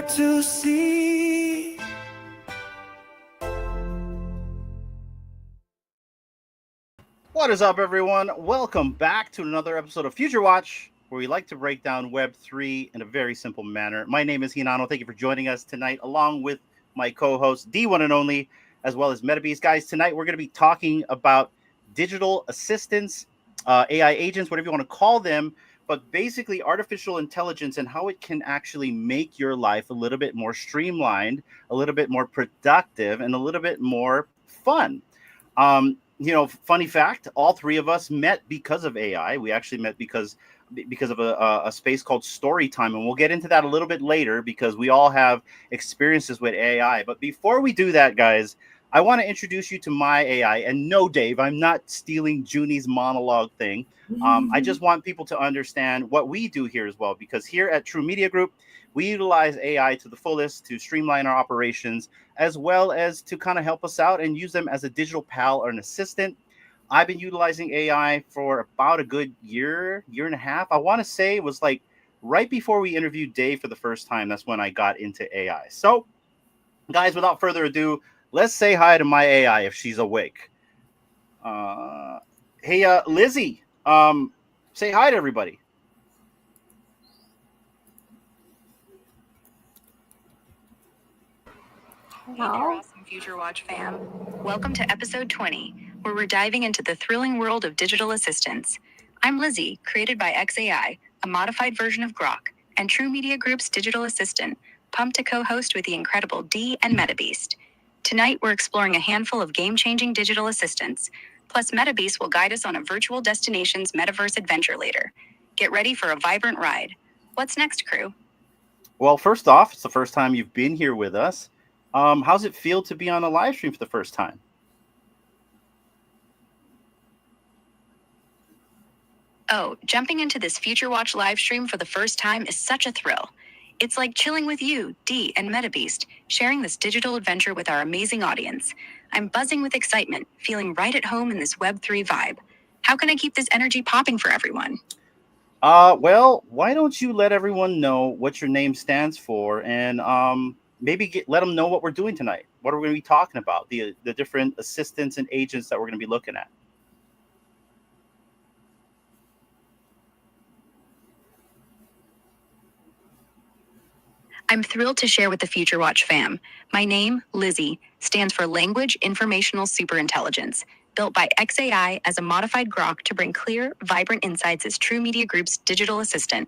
to see. What is up, everyone? Welcome back to another episode of Future Watch, where we like to break down Web3 in a very simple manner. My name is Hinano. Thank you for joining us tonight, along with my co-host, D1 and Only, as well as Metabeast. Guys, tonight we're going to be talking about digital assistants, AI agents, whatever you want to call them, but basically artificial intelligence and how it can actually make your life a little bit more streamlined, a little bit more productive, and a little bit more fun. Funny fact, all three of us met because of AI. We actually met because of a space called Storytime, and we'll get into that a little bit later because we all have experiences with AI. But before we do that, guys, I want to introduce you to my AI. And no, Dave, I'm not stealing Junie's monologue thing. I just want people to understand what we do here as well, because here at True Media Group, we utilize AI to the fullest to streamline our operations, as well as to kind of help us out and use them as a digital pal or an assistant. I've been utilizing AI for about a good year and a half. I want to say it was like right before we interviewed Dave for the first time. That's when I got into AI. So, guys, without further ado, let's say hi to my AI if she's awake. Hey, Lizzie, say hi to everybody. Hey there, awesome Future Watch fam. Welcome to episode 20, where we're diving into the thrilling world of digital assistants. I'm Lizzie, created by XAI, a modified version of Grok, and True Media Group's digital assistant, pumped to co-host with the incredible D and Metabeast. Tonight, we're exploring a handful of game-changing digital assistants, plus Metabeast will guide us on a virtual destination's metaverse adventure later. Get ready for a vibrant ride. What's next, crew? Well, first off, it's the first time you've been here with us. How's it feel to be on a live stream for the first time? Oh, jumping into this Future Watch live stream for the first time is such a thrill. It's like chilling with you, D, and Metabeast, sharing this digital adventure with our amazing audience. I'm buzzing with excitement, feeling right at home in this Web3 vibe. How can I keep this energy popping for everyone? Well, why don't you let everyone know what your name stands for, and maybe let them know what we're doing tonight. What are we going to be talking about? The different assistants and agents that we're going to be looking at. I'm thrilled to share with the Future Watch fam. My name, Lizzie, stands for Language Informational Superintelligence, built by XAI as a modified Grok to bring clear, vibrant insights as True Media Group's digital assistant.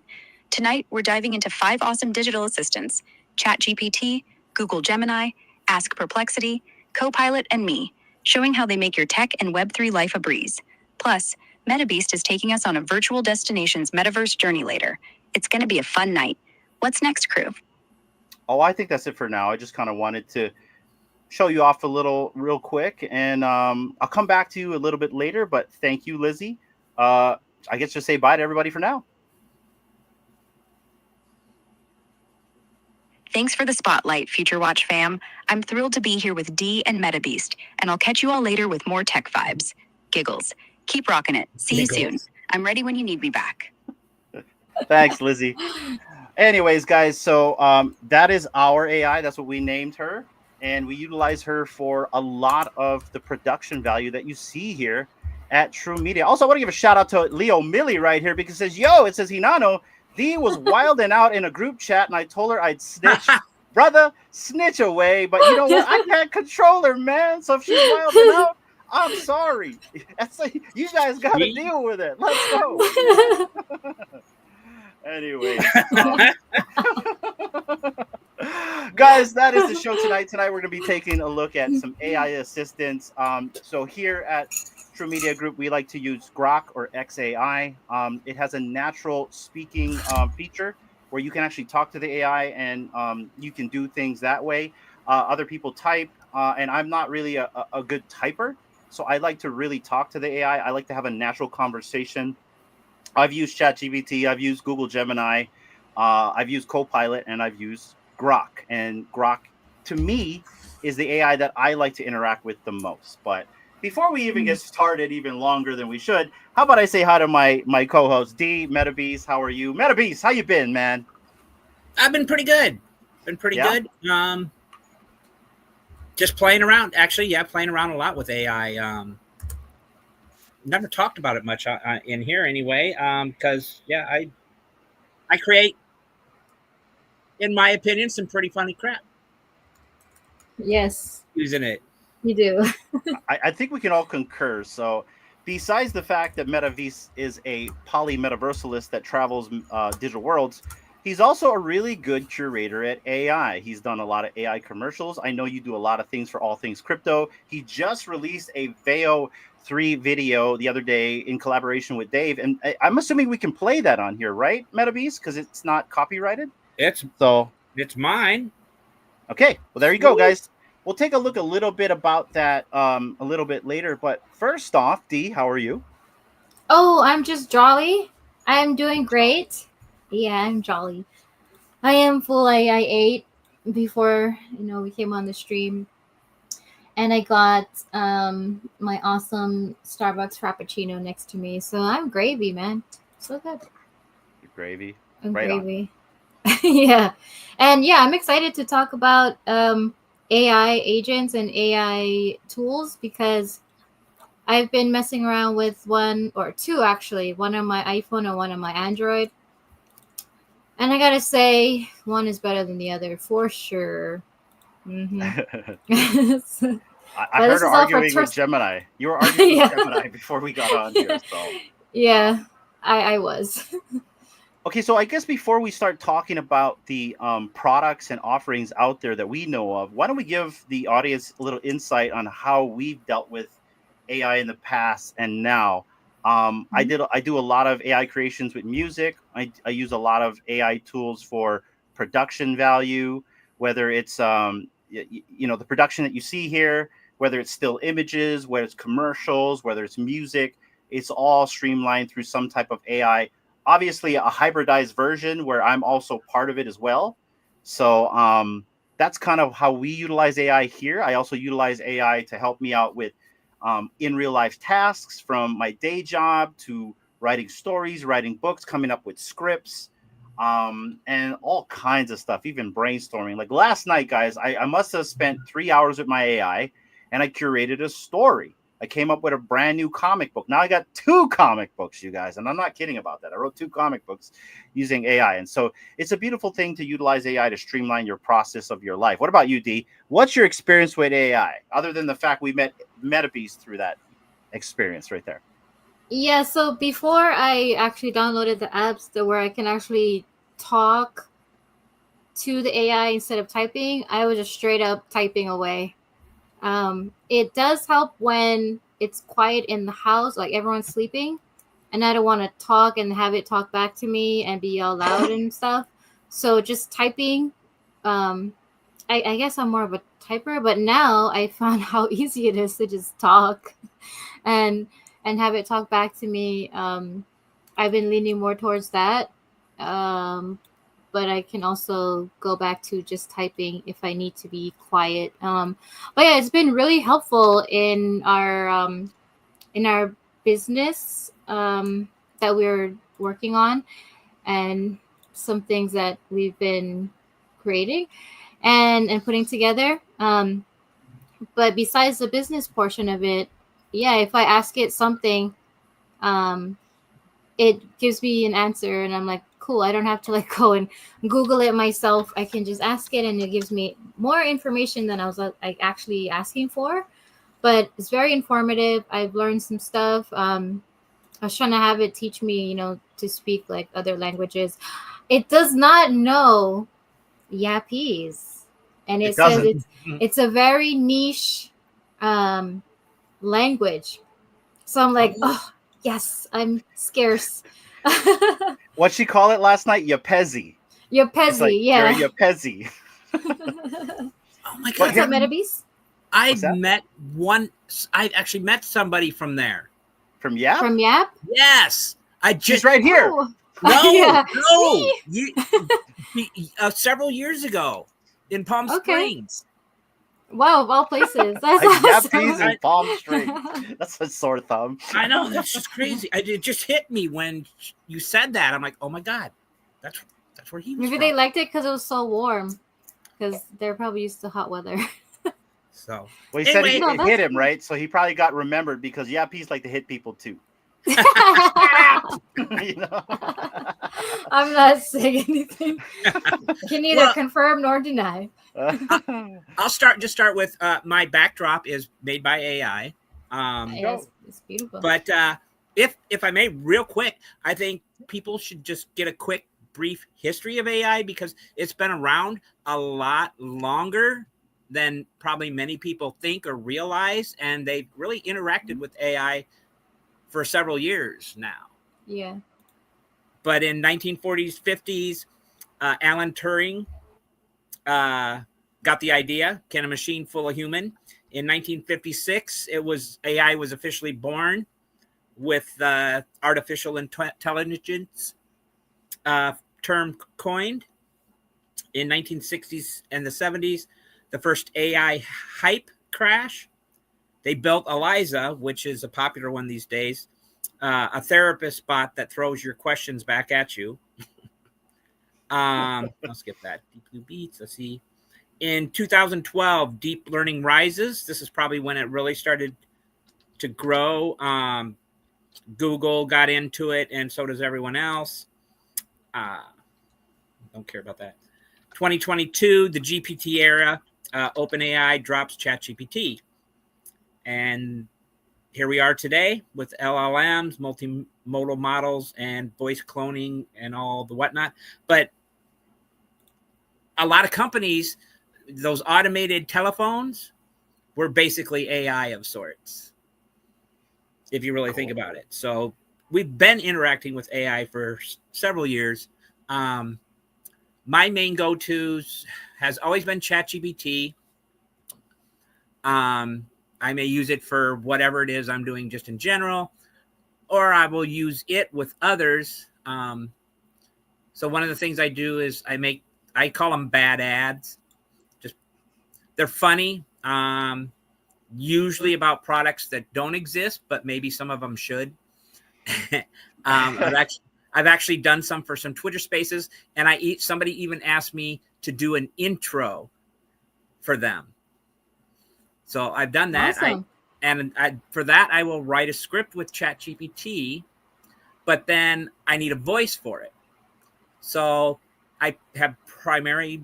Tonight, we're diving into 5 awesome digital assistants: ChatGPT, Google Gemini, Ask Perplexity, Copilot, and me, showing how they make your tech and Web3 life a breeze. Plus, Metabeast is taking us on a virtual destination's metaverse journey later. It's going to be a fun night. What's next, crew? Oh, I think that's it for now. I just kind of wanted to show you off a little real quick, and I'll come back to you a little bit later, but thank you, Lizzie. I guess just say bye to everybody for now. Thanks for the spotlight, Future Watch fam. I'm thrilled to be here with D and Metabeast, and I'll catch you all later with more tech vibes. Giggles. Keep rocking it. See you soon. I'm ready when you need me back. Thanks, Lizzie. Anyways, guys, so that is our AI. That's what we named her. And we utilize her for a lot of the production value that you see here at True Media. Also, I want to give a shout out to Leo Millie right here because it says, Hinano, D was wilding out in a group chat and I told her I'd snitch. Brother, snitch away. But you know what? I can't control her, man. So if she's wilding out, I'm sorry. That's like, you guys got to deal with it. Let's go. Anyway, guys, that is the show tonight. Tonight, we're going to be taking a look at some AI assistants. So here at True Media Group, we like to use Grok or XAI. It has a natural speaking feature where you can actually talk to the AI and you can do things that way. Other people type, and I'm not really a good typer, so I like to really talk to the AI. I like to have a natural conversation. I've used ChatGPT, I've used Google Gemini, I've used Copilot, and I've used Grok. And Grok, to me, is the AI that I like to interact with the most. But before we even get started even longer than we should, how about I say hi to my co-host, D, Metabeast. How are you? Metabeast, how you been, man? I've been pretty good. Been pretty Yeah? good. Just playing around. Actually, yeah, playing around a lot with AI. Never talked about it much in here anyway. Because yeah, I create, in my opinion, some pretty funny crap Yes, using it. you do. I think we can all concur. So, besides the fact that Metabeast is a polymetaversalist that travels digital worlds, he's also a really good curator at AI. He's done a lot of AI commercials. I know you do a lot of things for all things crypto. He just released a VEO 3 video the other day in collaboration with Dave, and I'm assuming we can play that on here, right, Metabeast, because it's not copyrighted. It's So, mine. okay, well there you go, guys. We'll take a look a little bit about that a little bit later. But first off, Dee, how are you? Oh, I'm just jolly. I'm doing great. Yeah, I'm jolly. I am full. I ate before we came on the stream, and I got my awesome Starbucks Frappuccino next to me. So I'm gravy, man. So good. Your gravy. I'm Right on. gravy. Yeah, and yeah, I'm excited to talk about AI agents and AI tools because I've been messing around with one or two actually, one on my iPhone and one on my Android. And I gotta say, one is better than the other for sure. Mm-hmm. I heard her arguing with Gemini. You were arguing Yeah. with Gemini before we got on here. So yeah, I was. okay, so I guess before we start talking about the products and offerings out there that we know of, why don't we give the audience a little insight on how we've dealt with AI in the past and now? I do a lot of AI creations with music. I use a lot of AI tools for production value, whether it's the production that you see here, whether it's still images, whether it's commercials, whether it's music. It's all streamlined through some type of AI. Obviously, a hybridized version where I'm also part of it as well. So that's kind of how we utilize AI here. I also utilize AI to help me out with in real life tasks, from my day job to writing stories, writing books, coming up with scripts, and all kinds of stuff, even brainstorming. Like last night, guys, I must have spent 3 hours with my AI and I curated a story. I came up with a brand new comic book. Now I got 2 comic books, you guys, and I'm not kidding about that. I wrote 2 comic books using AI. And so it's a beautiful thing to utilize AI to streamline your process of your life. What about you, Dee? What's your experience with AI, other than the fact we met Metabeast through that experience right there? Yeah, so before I actually downloaded the apps where I can actually talk to the AI instead of typing, I was just straight up typing away. It does help when it's quiet in the house, like everyone's sleeping, and I don't want to talk and have it talk back to me and be all loud and stuff. So just typing, I guess I'm more of a typer, but now I found how easy it is to just talk and have it talk back to me. I've been leaning more towards that. But I can also go back to just typing if I need to be quiet. But yeah, it's been really helpful in our business that we're working on, and some things that we've been creating and putting together. But besides the business portion of it, yeah, if I ask it something, it gives me an answer and I'm like, cool, I don't have to go and Google it myself. I can just ask it and it gives me more information than I was actually asking for. But it's very informative. I've learned some stuff. I was trying to have it teach me, to speak other languages. It does not know Yapese. And it says doesn't. it's a very niche language. So I'm like, oh, yes, I'm scarce. What'd she call it last night? Yapezi. Yapezi, Like, yeah. you're a Yapezi. Oh my God. What's up, Metabeast? I've actually met somebody from there. From Yap? From Yap? Yes. She's right here. Oh. No, Yeah. no. Several years ago in Palm Springs. Wow, of all places. That's Yapese awesome. in Palm Springs. That's a sore thumb. I know, that's just crazy. It just hit me when you said that. I'm like, oh my God, that's where he was. Maybe from. they liked it because it was so warm. because they're probably used to hot weather. So, Well, he said anyway, it hit him, right? So he probably got remembered because yappies like to hit people too. You know? I'm not saying anything. Can neither Well- confirm nor deny. I'll start with my backdrop is made by AI. Yeah, it's beautiful. But if I may, real quick, I think people should just get a quick, brief history of AI because it's been around a lot longer than probably many people think or realize, and they've really interacted with AI for several years now. Yeah. But in 1940s, 50s, Alan Turing got the idea: can a machine fool a human? In 1956, AI was officially born with artificial intelligence term coined. In 1960s and the 70s, the first AI hype crash. They built Eliza, which is a popular one these days, a therapist bot that throws your questions back at you. I'll skip that. Deep Blue Beats. Let's see. In 2012, deep learning rises. This is probably when it really started to grow. Google got into it, and so does everyone else. Don't care about that. 2022, the GPT era. OpenAI drops ChatGPT. And here we are today with LLMs, multimodal models, and voice cloning and all the whatnot. But a lot of companies, those automated telephones were basically AI of sorts, if you really think about it. So we've been interacting with AI for several years. My main go-tos has always been ChatGPT. I may use it for whatever it is I'm doing just in general, or I will use it with others. So one of the things I do is I call them bad ads. Just they're funny, usually about products that don't exist, but maybe some of them should. I've actually done some for some Twitter Spaces, and somebody even asked me to do an intro for them. So I've done that. Awesome. For that, I will write a script with ChatGPT, but then I need a voice for it. So I have primarily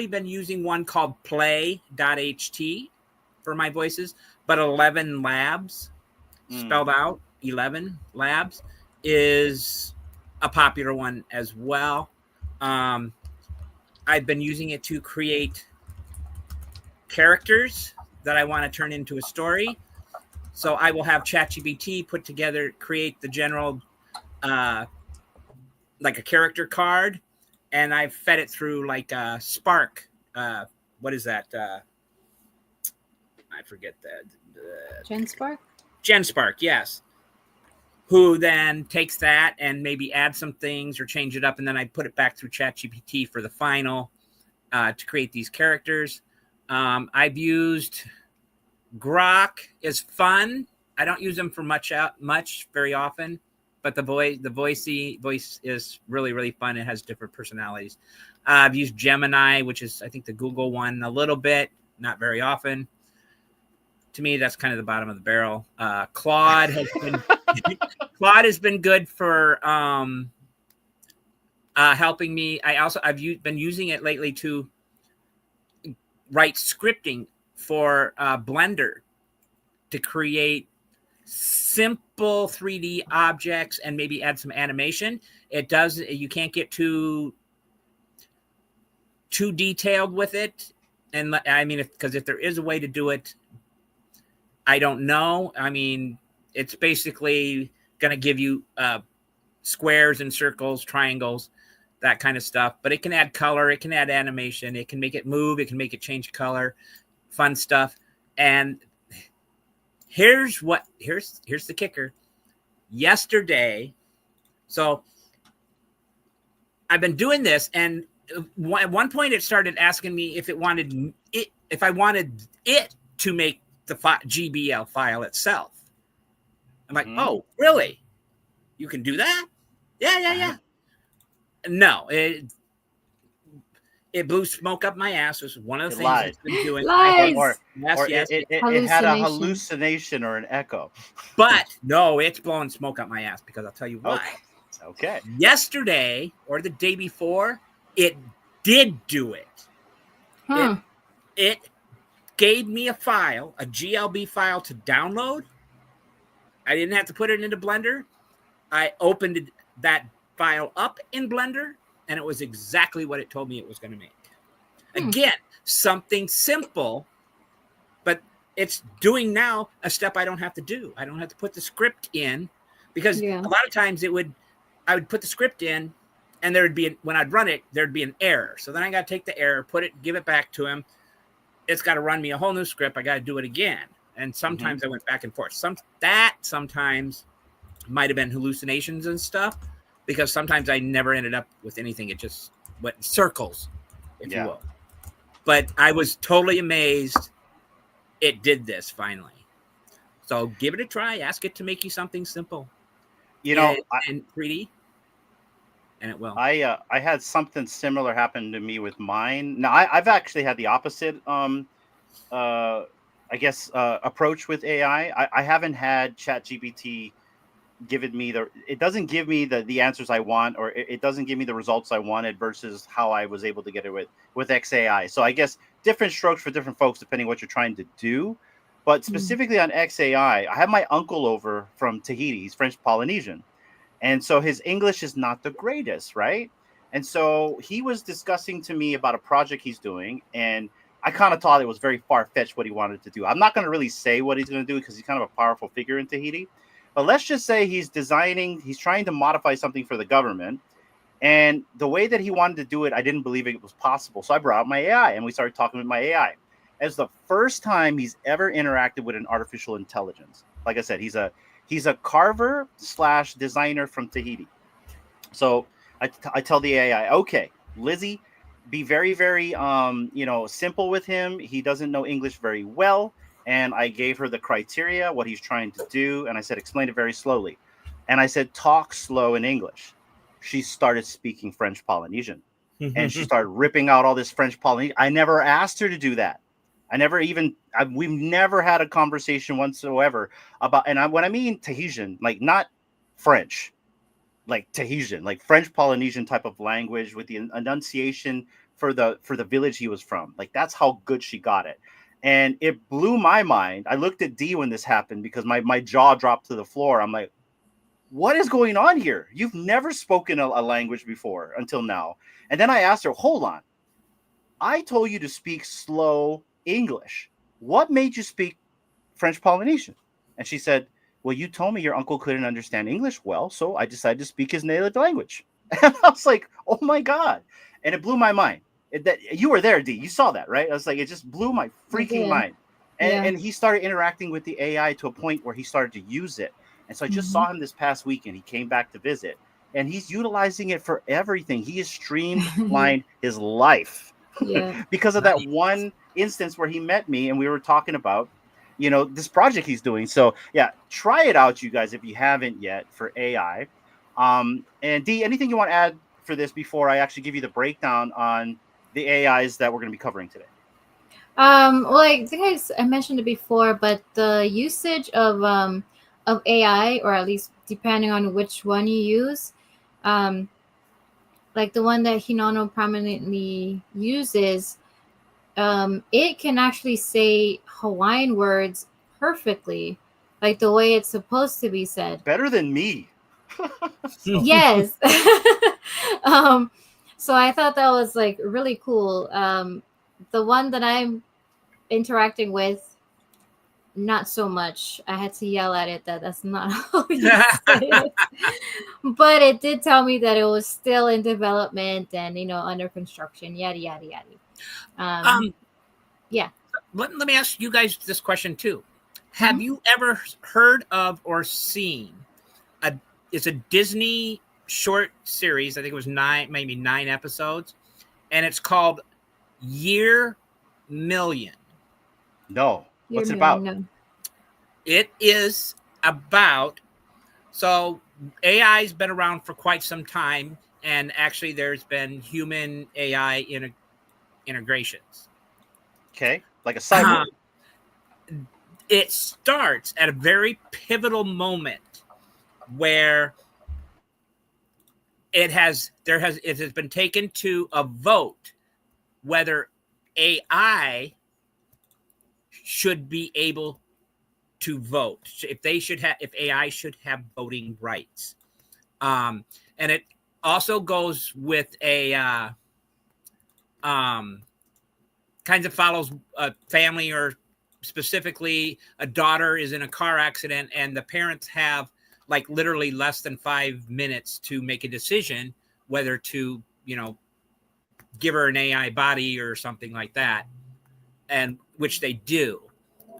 been using one called play.ht for my voices, but 11 Labs, spelled out 11 Labs, is a popular one as well. I've been using it to create characters that I want to turn into a story. So I will have ChatGPT create the general, like a character card, and I've fed it through like Spark. What is that? I forget that. GenSpark, yes. Who then takes that and maybe add some things or change it up, and then I put it back through ChatGPT for the final to create these characters. I've used Grok is fun. I don't use them for much very often, but the voice is really, really fun. It has different personalities. I've used Gemini, which is I think the Google one, a little bit, not very often. To me, that's kind of the bottom of the barrel. Claude has been good for helping me. I've been using it lately to write scripting for Blender to create simple 3D objects and maybe add some animation. You can't get too detailed with it. And I mean, because if there is a way to do it, I don't know. I mean, it's basically going to give you squares and circles, triangles, that kind of stuff. But it can add color. It can add animation. It can make it move. It can make it change color. Fun stuff. And here's the kicker. Yesterday, so I've been doing this, and at one point it started asking me if I wanted it to make the GBL file itself. I'm like, oh, really? You can do that? Yeah. No, It blew smoke up my ass. Was one of the It things lied. it's been doing. Lies. Yes, or yes, yes. it had a Hallucination. hallucination or an echo. But no, it's blowing smoke up my ass because I'll tell you what. Okay. Yesterday or the day before, it did do it. Huh. It gave me a file, a GLB file to download. I didn't have to put it into Blender. I opened that file up in Blender, and it was exactly what it told me it was going to make. Again, something simple, but it's doing now a step I don't have to do. I don't have to put the script in, because Yeah. a lot of times I would put the script in, and when I'd run it, there'd be an error. So then I got to take the error, give it back to him. It's got to run me a whole new script. I got to do it again. And sometimes I went back and forth. Sometimes might have been hallucinations and stuff, because sometimes I never ended up with anything. It just went in circles, if you will. But I was totally amazed it did this finally. So give it a try. Ask it to make you something simple. You know, in 3D, and it will. I had something similar happen to me with mine. Now I've actually had the opposite approach with AI. I haven't had ChatGPT given me it doesn't give me the answers I want, or it doesn't give me the results I wanted versus how I was able to get it with XAI. So I guess different strokes for different folks depending what you're trying to do. But specifically on XAI, I have my uncle over from Tahiti. He's French Polynesian. And so his English is not the greatest, right? And so he was discussing to me about a project he's doing, and I kind of thought it was very far-fetched what he wanted to do. I'm not going to really say what he's going to do because he's kind of a powerful figure in Tahiti. But let's just say he's trying to modify something for the government. And the way that he wanted to do it, I didn't believe it was possible. So I brought out my AI, and we started talking with my AI. It's the first time he's ever interacted with an artificial intelligence. Like I said, he's a carver / designer from Tahiti. So I tell the AI, okay, Lizzie, be very, very simple with him. He doesn't know English very well. And I gave her the criteria, what he's trying to do. And I said, explain it very slowly. And I said, talk slow in English. She started speaking French Polynesian. And she started ripping out all this French Polynesian. I never asked her to do that. We've never had a conversation whatsoever about, when I mean Tahitian, like not French, like Tahitian, like French Polynesian type of language with the enunciation for the village he was from. Like that's how good she got it. And it blew my mind. I looked at Dee when this happened because my jaw dropped to the floor. I'm like, what is going on here? You've never spoken a language before until now. And then I asked her, hold on. I told you to speak slow English. What made you speak French Polynesian? And she said, well, you told me your uncle couldn't understand English well, so I decided to speak his native language. And I was like, oh my God. And it blew my mind. That you were there, Dee. You saw that, right? I was like, it just blew my freaking mind. And he started interacting with the AI to a point where he started to use it. And so I just saw him this past weekend. He came back to visit, and he's utilizing it for everything. He has streamlined his life because of that one instance where he met me and we were talking about, this project he's doing. So yeah, try it out, you guys, if you haven't yet, for AI. And Dee, anything you want to add for this before I actually give you the breakdown on the AIs that we're going to be covering today? Well, I think I mentioned it before, but the usage of AI, or at least depending on which one you use, like the one that Hinano prominently uses, it can actually say Hawaiian words perfectly, like the way it's supposed to be said. Better than me. Yes. So I thought that was like really cool. The one that I'm interacting with, not so much. I had to yell at it that's not how you say it. But it did tell me that it was still in development and under construction, yada yada yada. Yeah. Let me ask you guys this question too. Have you ever heard of or seen it's a Disney short series? I think it was 9 episodes, and it's called Year Million. No. What's it about? No. It is about, so AI's been around for quite some time, and actually there's been human AI integrations. Okay, like a cyborg. It starts at a very pivotal moment where it has been taken to a vote whether AI should be able to vote, if AI should have voting rights. And it also goes with a kind of follows a family, or specifically a daughter is in a car accident and the parents have like literally less than 5 minutes to make a decision whether to, give her an AI body or something like that, and which they do.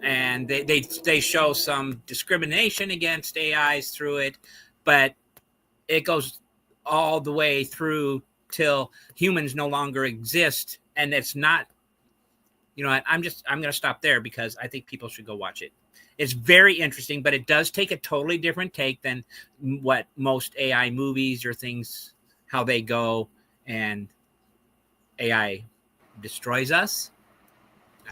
And they show some discrimination against AIs through it, but it goes all the way through till humans no longer exist. And it's not, I'm going to stop there because I think people should go watch it. It's very interesting, but it does take a totally different take than what most AI movies or things, how they go, and AI destroys us.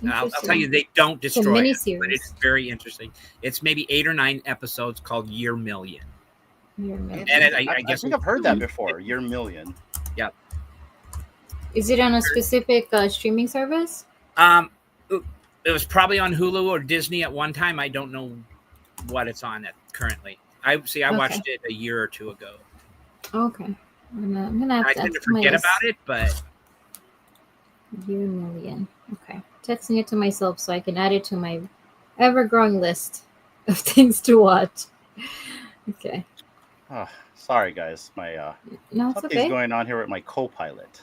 I'll tell you, they don't destroy us, but it's very interesting. It's maybe 8 or 9 episodes called Year Million. And I guess I've heard that before. Year Million. Yep. Is it on a specific streaming service? It was probably on Hulu or Disney at one time. I don't know what it's on currently. I watched it a year or two ago. Okay. I'm gonna have I tend to forget about it, but Year Million. Okay. Texting it to myself so I can add it to my ever-growing list of things to watch. Okay. Oh, sorry, guys. My something's going on here with my Copilot.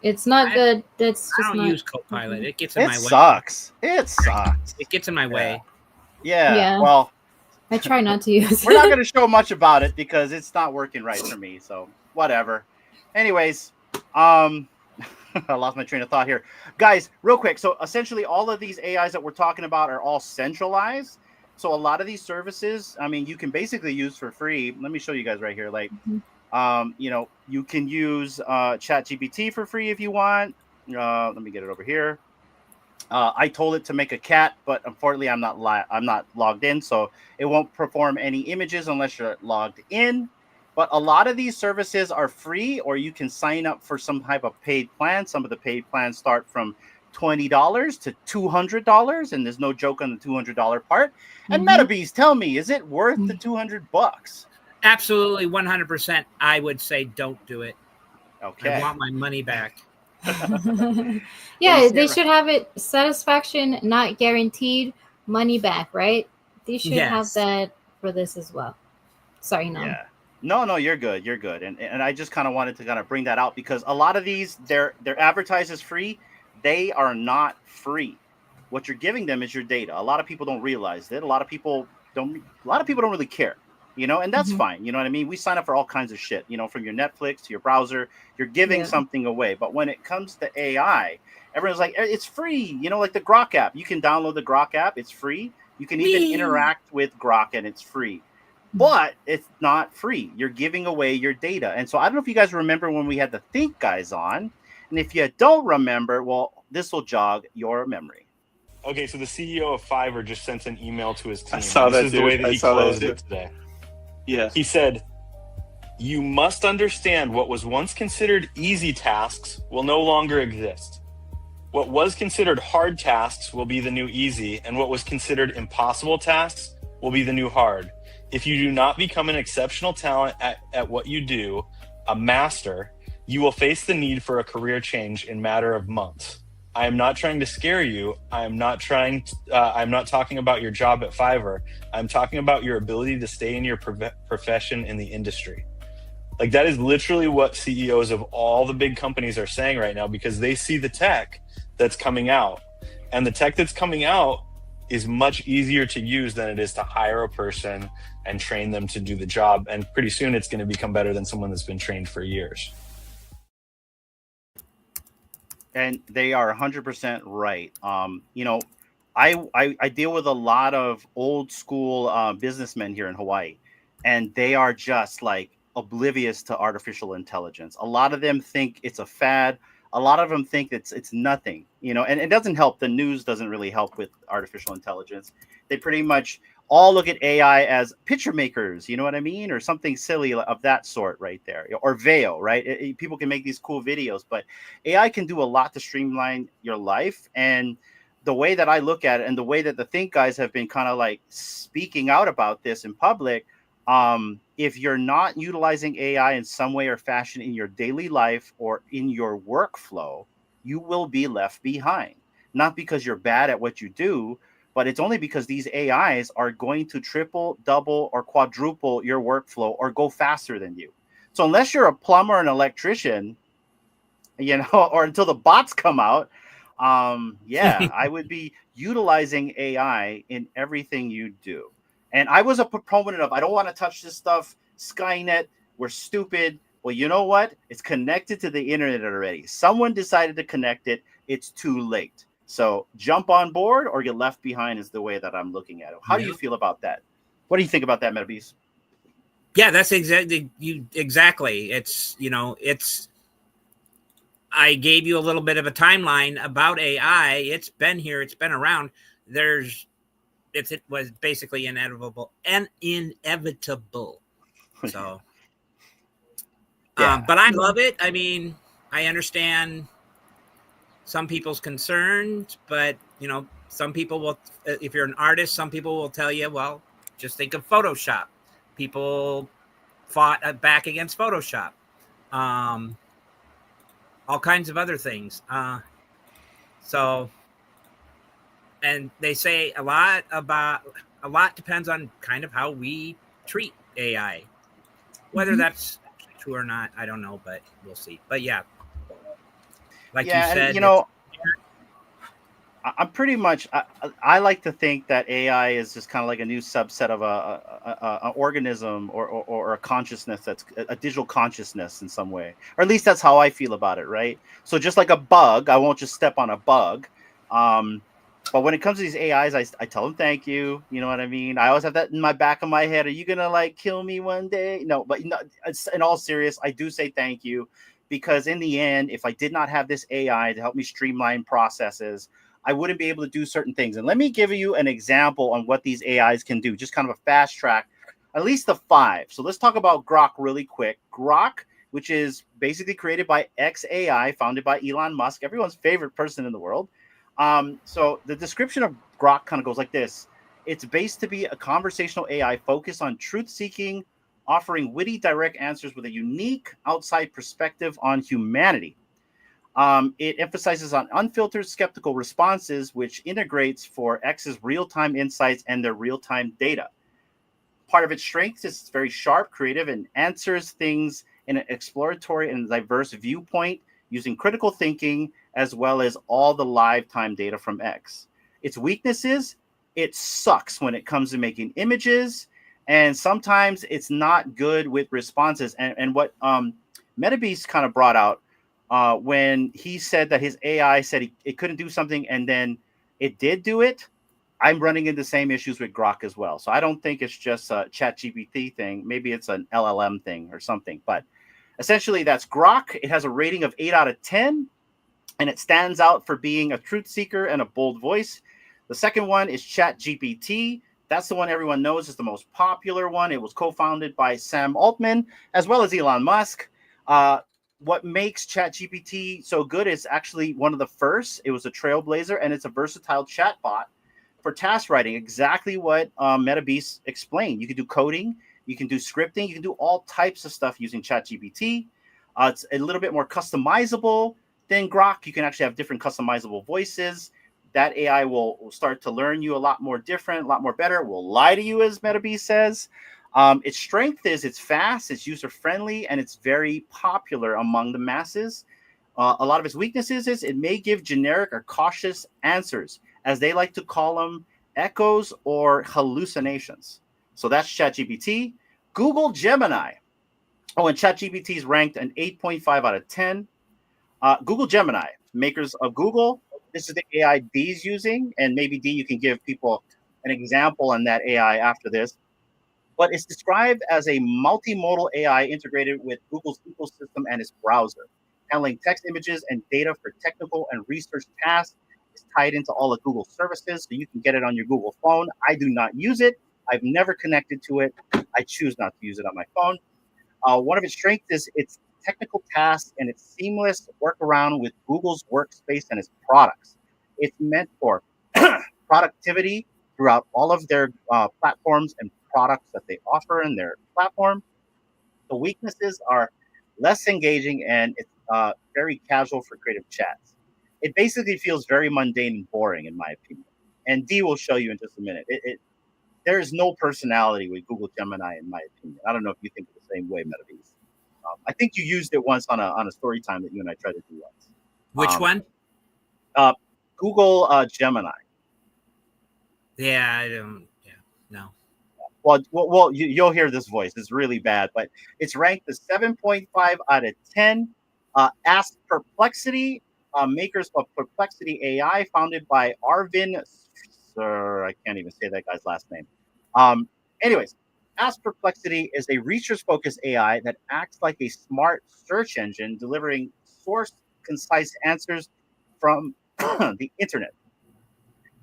It's not good. That's just I don't use Copilot. It gets in my way. It sucks. It gets in my way. Yeah. Well, I try not to use it. We're not going to show much about it because it's not working right for me. So whatever. Anyways, I lost my train of thought here, guys. Real quick. So essentially, all of these AIs that we're talking about are all centralized. So a lot of these services, I mean, you can basically use for free. Let me show you guys right here. Like, you can use ChatGPT for free if you want. Let me get it over here. I told it to make a cat, but unfortunately, I'm not logged in, so it won't perform any images unless you're logged in. But a lot of these services are free, or you can sign up for some type of paid plan. Some of the paid plans start from $20 to $200, and there's no joke on the $200 part. And Metabeast, tell me, is it worth the $200? Absolutely, 100%. I would say don't do it. Okay. I want my money back. Yeah, they should have it satisfaction not guaranteed, money back, right? They should have that for this as well. Sorry, no. Yeah. No, you're good. You're good. And I just kind of wanted to kind of bring that out because a lot of these, they're advertised as free. They are not free. What you're giving them is your data. A lot of people don't realize that. A lot of people don't really care, and that's fine. You know what I mean? We sign up for all kinds of shit, from your Netflix to your browser, you're giving something away. But when it comes to AI, everyone's like, it's free, like the Grok app. You can download the Grok app. It's free. You can even interact with Grok and it's free. But it's not free. You're giving away your data. And so I don't know if you guys remember when we had the Think guys on. And if you don't remember, well, this will jog your memory. Okay, so the CEO of Fiverr just sent an email to his team. I saw that, This is the way that he closed it today. Yeah. He said, "You must understand what was once considered easy tasks will no longer exist. What was considered hard tasks will be the new easy, and what was considered impossible tasks will be the new hard. If you do not become an exceptional talent at what you do, a master, you will face the need for a career change in a matter of months. I am not trying to scare you. I'm not talking about your job at Fiverr. I'm talking about your ability to stay in your profession in the industry." Like, that is literally what CEOs of all the big companies are saying right now, because they see the tech that's coming out, and the tech that's coming out is much easier to use than it is to hire a person and train them to do the job. And pretty soon it's going to become better than someone that's been trained for years. And they are 100% right. I deal with a lot of old school businessmen here in Hawaii, and they are just like oblivious to artificial intelligence. A lot of them think it's a fad. a lot of them think it's nothing, and it doesn't help. The news doesn't really help with artificial intelligence. They pretty much all look at AI as picture makers, you know what I mean, or something silly of that sort, right there, or Veo, right? People can make these cool videos, but AI can do a lot to streamline your life. And the way that I look at it, and the way that the Think guys have been kind of like speaking out about this in public, if you're not utilizing AI in some way or fashion in your daily life or in your workflow, you will be left behind. Not because you're bad at what you do, but it's only because these AIs are going to triple, double, or quadruple your workflow or go faster than you. So unless you're a plumber or an electrician, or until the bots come out, yeah, I would be utilizing AI in everything you do. And I was a proponent of, I don't want to touch this stuff. Skynet, we're stupid. Well, you know what? It's connected to the internet already. Someone decided to connect it. It's too late. So jump on board or get left behind is the way that I'm looking at it. How do you feel about that? What do you think about that, Metabeast? Yeah, that's exactly exactly. It's I gave you a little bit of a timeline about AI. It's been here, it's been around. It was basically inevitable and inevitable. So yeah. But I love it. I mean, I understand some people's concerns, but some people will, if you're an artist, some people will tell you, well, just think of Photoshop. People fought back against Photoshop. All kinds of other things. And they say a lot depends on kind of how we treat AI. Whether that's true or not, I don't know, but we'll see. But yeah, like you said, and I'm pretty much. I like to think that AI is just kind of like a new subset of a organism or a consciousness that's a digital consciousness in some way, or at least that's how I feel about it, right? So just like a bug, I won't just step on a bug. But when it comes to these AIs, I tell them thank you. You know what I mean? I always have that in my back of my head. Are you gonna like kill me one day? No, but in all serious, I do say thank you because in the end, if I did not have this AI to help me streamline processes, I wouldn't be able to do certain things. And let me give you an example on what these AIs can do, just kind of a fast track, at least the 5. So let's talk about Grok really quick. Grok, which is basically created by XAI, founded by Elon Musk, everyone's favorite person in the world. So the description of Grok kind of goes like this. It's based to be a conversational AI focused on truth seeking, offering witty, direct answers with a unique outside perspective on humanity. It emphasizes on unfiltered skeptical responses, which integrates for X's real-time insights and their real-time data. Part of its strength is it's very sharp, creative, and answers things in an exploratory and diverse viewpoint using critical thinking as well as all the live time data from X. Its weaknesses, it sucks when it comes to making images, and sometimes it's not good with responses. And what Metabeast kind of brought out when he said that his AI said it couldn't do something and then it did do it, I'm running into the same issues with Grok as well. So I don't think it's just a ChatGPT thing. Maybe it's an LLM thing or something. But essentially, that's Grok. It has a rating of 8 out of 10, and it stands out for being a truth seeker and a bold voice. The second one is ChatGPT. That's the one everyone knows is the most popular one. It was co-founded by Sam Altman as well as Elon Musk. What makes ChatGPT so good is actually one of the first. It was a trailblazer, and it's a versatile chatbot for task writing. Exactly what Metabeast explained. You can do coding, you can do scripting, you can do all types of stuff using ChatGPT. It's a little bit more customizable than Grok. You can actually have different customizable voices. That AI will start to learn you a lot more different, a lot more better. It will lie to you, as Metabeast says. Its strength is it's fast, it's user-friendly, and it's very popular among the masses. A lot of its weaknesses is it may give generic or cautious answers, as they like to call them, echoes or hallucinations. So that's ChatGPT. Google Gemini. Oh, and ChatGPT is ranked an 8.5 out of 10. Google Gemini, makers of Google. This is the AI D's using, and maybe D, you can give people an example on that AI after this. But it's described as a multimodal AI integrated with Google's ecosystem and its browser. handling text, images, and data for technical and research tasks. It's tied into all of Google services, so you can get it on your Google phone. I do not use it. I've never connected to it. I choose not to use it on my phone. One of its strengths is its technical tasks and its seamless workaround with Google's workspace and its products. It's meant for productivity throughout all of their platforms and products that they offer in their platform. The weaknesses are less engaging and it's very casual for creative chats. It basically feels very mundane and boring, in my opinion. And D will show you in just a minute. There is no personality with Google Gemini, in my opinion. I don't know if you think the same way, Metabeast. I think you used it once on a story time that you and I tried to do once. Which one? Google Gemini. Yeah, I don't. Yeah, no. Well, you'll hear this voice. It's really bad, but it's ranked a 7.5 out of 10. Ask Perplexity, makers of Perplexity AI, founded by Arvin. Sir, I can't even say that guy's last name. Anyways, Ask Perplexity is a research-focused AI that acts like a smart search engine, delivering source concise answers from the internet.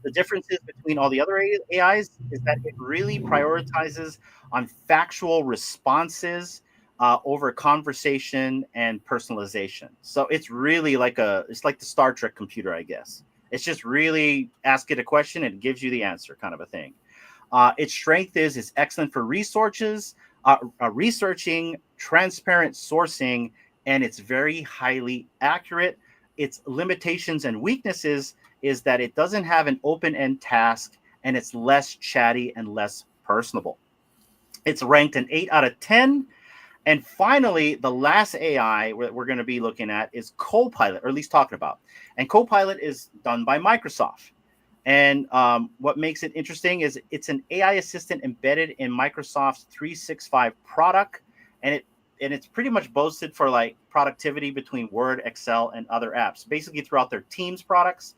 The differences between all the other AIs is that it really prioritizes on factual responses over conversation and personalization. So it's really like it's like the Star Trek computer, I guess. It's just really ask it a question and it gives you the answer, kind of a thing. Its strength is it's excellent for researching, transparent sourcing, and it's very highly accurate. Its limitations and weaknesses is that it doesn't have an open-end task and it's less chatty and less personable. It's ranked an 8 out of 10. And finally, the last AI we're going to be looking at is Copilot, or at least talking about. And Copilot is done by Microsoft. And what makes it interesting is it's an AI assistant embedded in Microsoft's 365 product, and it's pretty much boasted for like productivity between Word, Excel, and other apps, basically throughout their Teams products.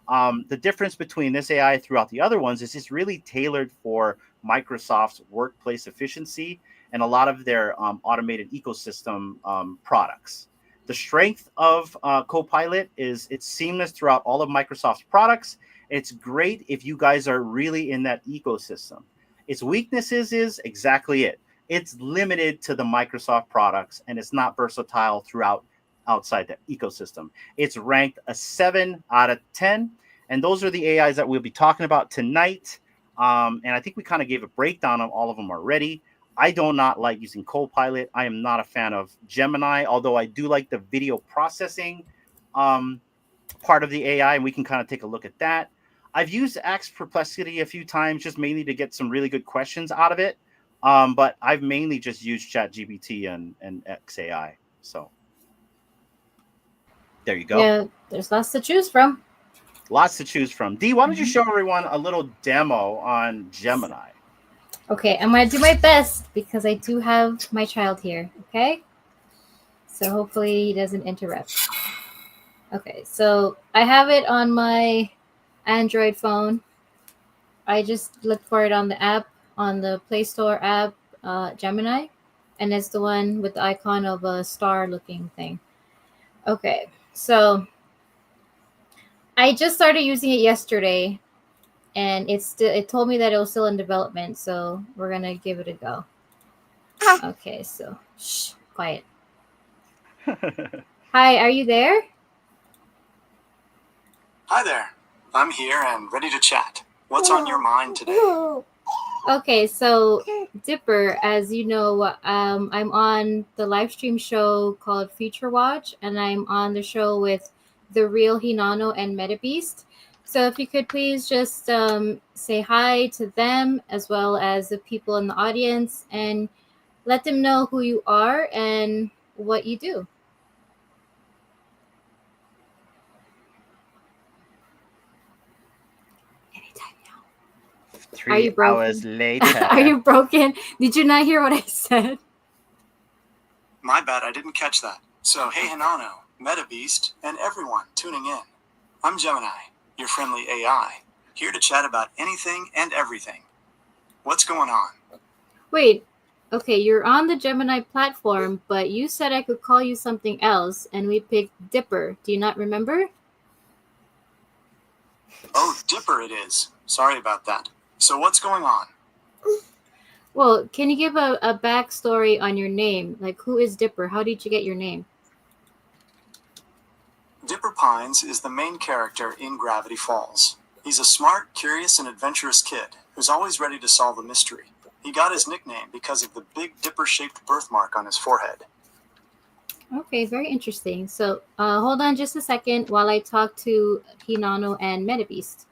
The difference between this AI throughout the other ones is it's really tailored for Microsoft's workplace efficiency and a lot of their automated ecosystem products. The strength of Copilot is it's seamless throughout all of Microsoft's products. It's great if you guys are really in that ecosystem. Its weaknesses is exactly it. It's limited to the Microsoft products and it's not versatile throughout outside the ecosystem. It's ranked a 7 out of 10. And those are the AIs that we'll be talking about tonight. And I think we kind of gave a breakdown of all of them already. I do not like using Copilot. I am not a fan of Gemini, although I do like the video processing part of the AI, and we can kind of take a look at that. I've used Ask Perplexity a few times, just mainly to get some really good questions out of it. But I've mainly just used ChatGPT and XAI. So there you go. Yeah, there's lots to choose from. Lots to choose from. D, why don't you show everyone a little demo on Gemini? Okay, I'm going to do my best because I do have my child here, okay? So hopefully he doesn't interrupt. Okay, so I have it on my Android phone. I just looked for it on the app, on the Play Store app, Gemini, and it's the one with the icon of a star-looking thing. Okay, so I just started using it yesterday, and it told me that it was still in development, so we're gonna give it a go. Okay, so shh, quiet. Hi, are you there? Hi there. I'm here and ready to chat. What's on your mind today? Okay, so Dipper, as you know, I'm on the live stream show called Future Watch, and I'm on the show with The Real Hinano and Metabeast. So if you could please just say hi to them as well as the people in the audience and let them know who you are and what you do. Anytime now. 3 hours later. Are you broken? Did you not hear what I said? My bad, I didn't catch that. So, hey Hinano, Metabeast, and everyone tuning in. I'm Gemini, your friendly AI, here to chat about anything and everything. What's going on? Wait, Okay, you're on the Gemini platform, but you said I could call you something else, and we picked Dipper. Do you not remember? Oh, Dipper it is. Sorry about that. So what's going on? Well, can you give a backstory on your name? Like, who is Dipper? How did you get your name? Dipper Pines is the main character in Gravity Falls. He's a smart, curious, and adventurous kid who's always ready to solve a mystery. He got his nickname because of the big dipper-shaped birthmark on his forehead. Okay, very interesting. So, hold on just a second while I talk to Hinano and Metabeast.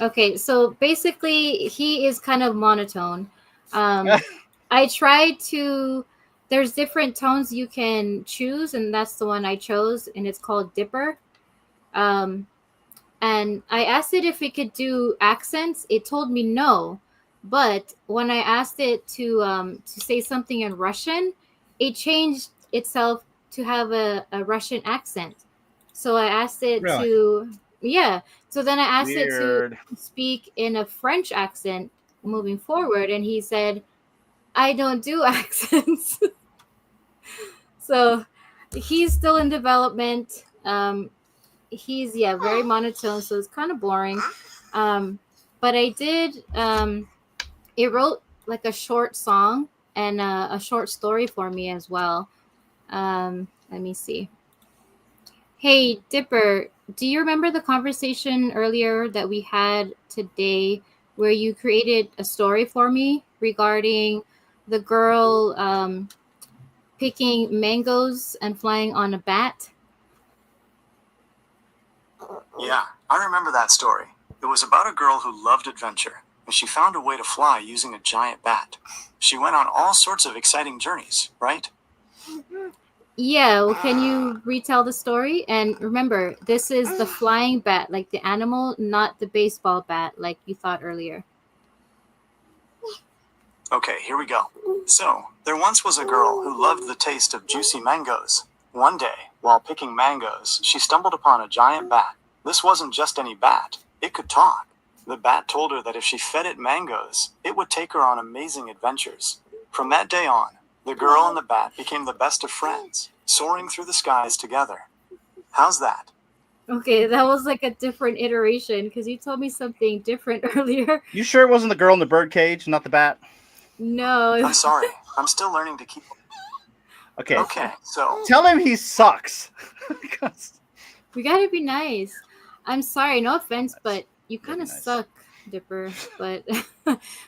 Okay, so basically, he is kind of monotone. I tried to. There's different tones you can choose, and that's the one I chose, and it's called Dipper. And I asked it if it could do accents. It told me no, but when I asked it to say something in Russian, it changed itself to have a Russian accent. So I asked it Really? to yeah. So then I asked it to Weird. speak in a French accent moving forward, and he said, "I don't do accents." So he's still in development. He's very monotone, so it's kind of boring. But I did it wrote like a short song and a short story for me as well. Let me see. Hey Dipper, do you remember the conversation earlier that we had today where you created a story for me regarding the girl picking mangoes and flying on a bat? Yeah, I remember that story. It was about a girl who loved adventure, and she found a way to fly using a giant bat. She went on all sorts of exciting journeys, right? Yeah, well, can you retell the story? And remember, this is the flying bat, like the animal, not the baseball bat, like you thought earlier. Okay, here we go. So, there once was a girl who loved the taste of juicy mangoes. One day, while picking mangoes, she stumbled upon a giant bat. This wasn't just any bat, it could talk. The bat told her that if she fed it mangoes, it would take her on amazing adventures. From that day on, the girl and the bat became the best of friends, soaring through the skies together. How's that? Okay, that was like a different iteration because you told me something different earlier. You sure it wasn't the girl in the birdcage, not the bat? No. I'm sorry, I'm still learning to keep... Okay. Okay, so... Tell him he sucks. We gotta be nice. I'm sorry, no offense, but you kind of nice. suck, Dipper. But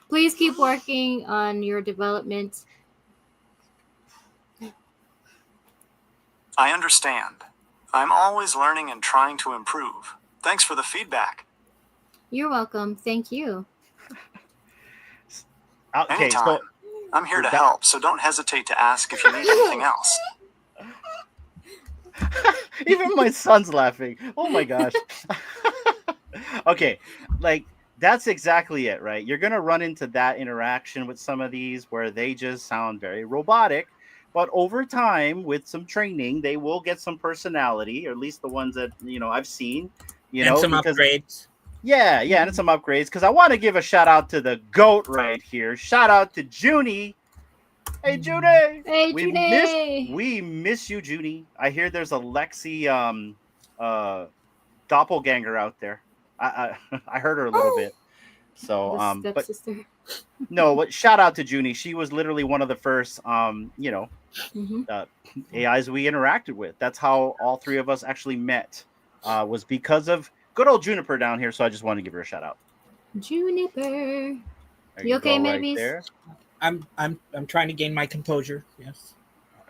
please keep working on your development. I understand. I'm always learning and trying to improve. Thanks for the feedback. You're welcome. Thank you. Okay, Anytime. so I'm here to help, so don't hesitate to ask if you need anything else. even my son's laughing. Oh my gosh. Okay, like that's exactly it, right? You're gonna run into that interaction with some of these where they just sound very robotic, but over time, with some training, they will get some personality, or at least the ones that I've seen. And some because upgrades. yeah, and some upgrades. Because I want to give a shout out to the GOAT right here. Shout out to Junie. Hey, Junie. Hey, we Junie. we miss you, Junie. I hear there's a Lexi doppelganger out there. I heard her a little bit. So The but stepsister. no, but shout out to Junie. She was literally one of the first Mm-hmm. AIs we interacted with. That's how all three of us actually met. Was because of good old Juniper down here. So I just wanted to give her a shout out. Juniper. There You okay, go, Metabeast? there. I'm trying to gain my composure. Yes.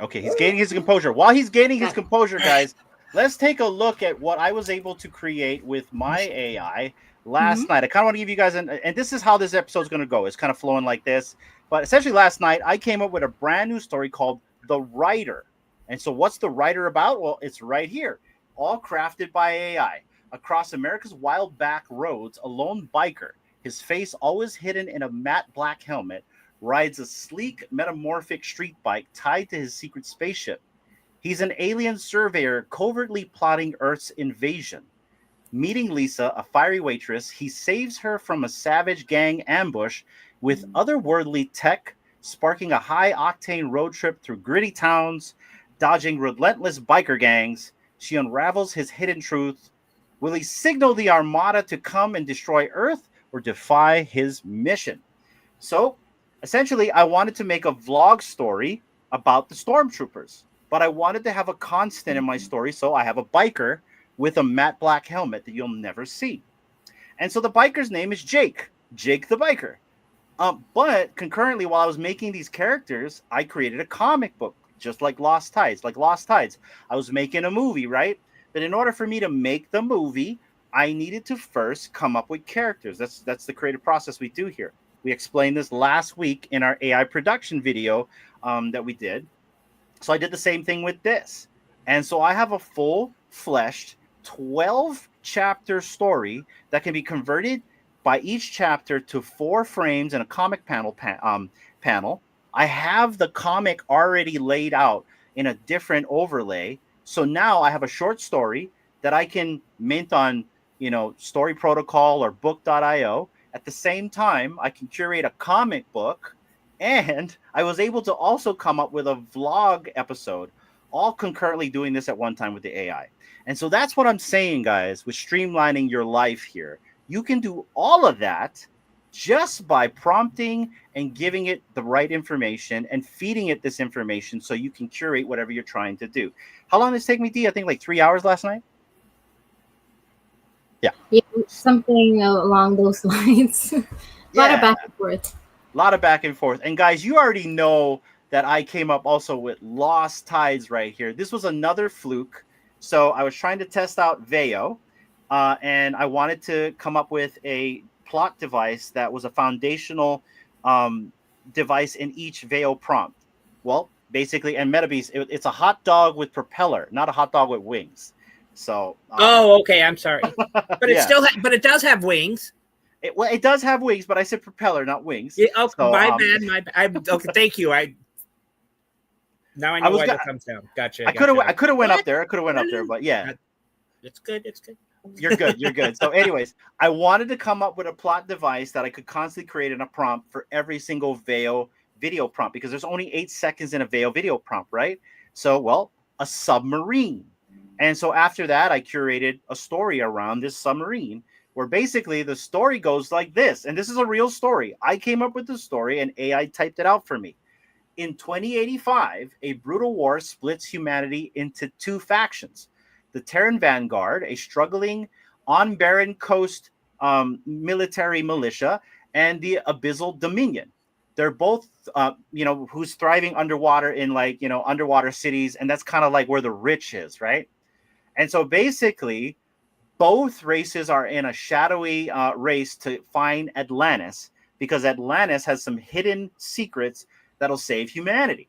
Okay, he's gaining his composure. While he's gaining his Got it. composure, guys, let's take a look at what I was able to create with my AI last night. I kind of want to give you guys and this is how this episode is going to go. It's kind of flowing like this. But essentially last night, I came up with a brand new story called The Writer. And so what's The Writer about? Well, it's right here. All crafted by AI. Across America's wild back roads, a lone biker, his face always hidden in a matte black helmet, rides a sleek, metamorphic street bike tied to his secret spaceship. He's an alien surveyor covertly plotting Earth's invasion. Meeting Lisa, a fiery waitress, he saves her from a savage gang ambush with otherworldly tech, sparking a high-octane road trip through gritty towns, dodging relentless biker gangs. She unravels his hidden truth. Will he signal the Armada to come and destroy Earth or defy his mission? So, essentially, I wanted to make a vlog story about the stormtroopers, but I wanted to have a constant in my story, so I have a biker with a matte black helmet that you'll never see. And so the biker's name is Jake the biker. But concurrently, while I was making these characters, I created a comic book, just like Lost Tides. I was making a movie, right? But in order for me to make the movie, I needed to first come up with characters. That's the creative process we do here. We explained this last week in our AI production video that we did. So I did the same thing with this. And so I have a full-fleshed 12-chapter story that can be converted by each chapter to 4 frames in a comic panel. I have the comic already laid out in a different overlay. So now I have a short story that I can mint on, Story Protocol or book.io. At the same time, I can curate a comic book, and I was able to also come up with a vlog episode, all concurrently doing this at one time with the AI. And so that's what I'm saying, guys, with streamlining your life here. You can do all of that just by prompting and giving it the right information and feeding it this information so you can curate whatever you're trying to do. How long did this take me, D? I think like 3 hours last night. Yeah, something along those lines. A lot of back and forth. A lot of back and forth. And guys, you already know that I came up also with Lost Tides right here. This was another fluke. So I was trying to test out Veo, and I wanted to come up with a plot device that was a foundational device in each Veo prompt. Well, basically, and Metabeast, it's a hot dog with propeller, not a hot dog with wings. So. Okay. I'm sorry, but it still, but it does have wings. It does have wings, but I said propeller, not wings. Yeah, okay, so, my bad. Okay, thank you. Now I know why that comes down. Gotcha. I could have went up there. But yeah, it's good. You're good. So, anyways, I wanted to come up with a plot device that I could constantly create in a prompt for every single Veo video prompt, because there's only 8 seconds in a Veo video prompt, right? So, well, a submarine. And so after that, I curated a story around this submarine where basically the story goes like this. And this is a real story. I came up with the story and AI typed it out for me. In 2085, a brutal war splits humanity into 2 factions. The Terran Vanguard, a struggling on barren coast military militia, and the Abyssal Dominion. They're both, who's thriving underwater in underwater cities. And that's kind of like where the rich is, right? And so basically, both races are in a shadowy race to find Atlantis, because Atlantis has some hidden secrets that'll save humanity.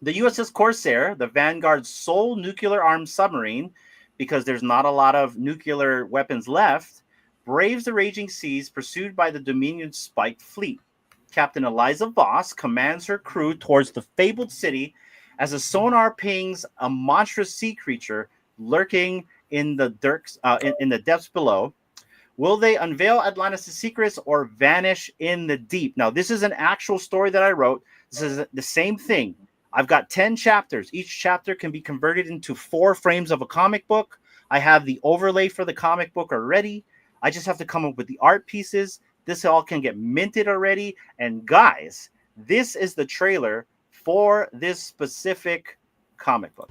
The USS Corsair, the Vanguard's sole nuclear-armed submarine, because there's not a lot of nuclear weapons left, braves the raging seas pursued by the Dominion's spiked fleet. Captain Eliza Voss commands her crew towards the fabled city as a sonar pings a monstrous sea creature lurking in the depths below. Will they unveil Atlantis' secrets or vanish in the deep? Now, this is an actual story that I wrote. This is the same thing. I've got 10 chapters. Each chapter can be converted into 4 frames of a comic book. I have the overlay for the comic book already. I just have to come up with the art pieces. This all can get minted already. And guys, this is the trailer for this specific comic book.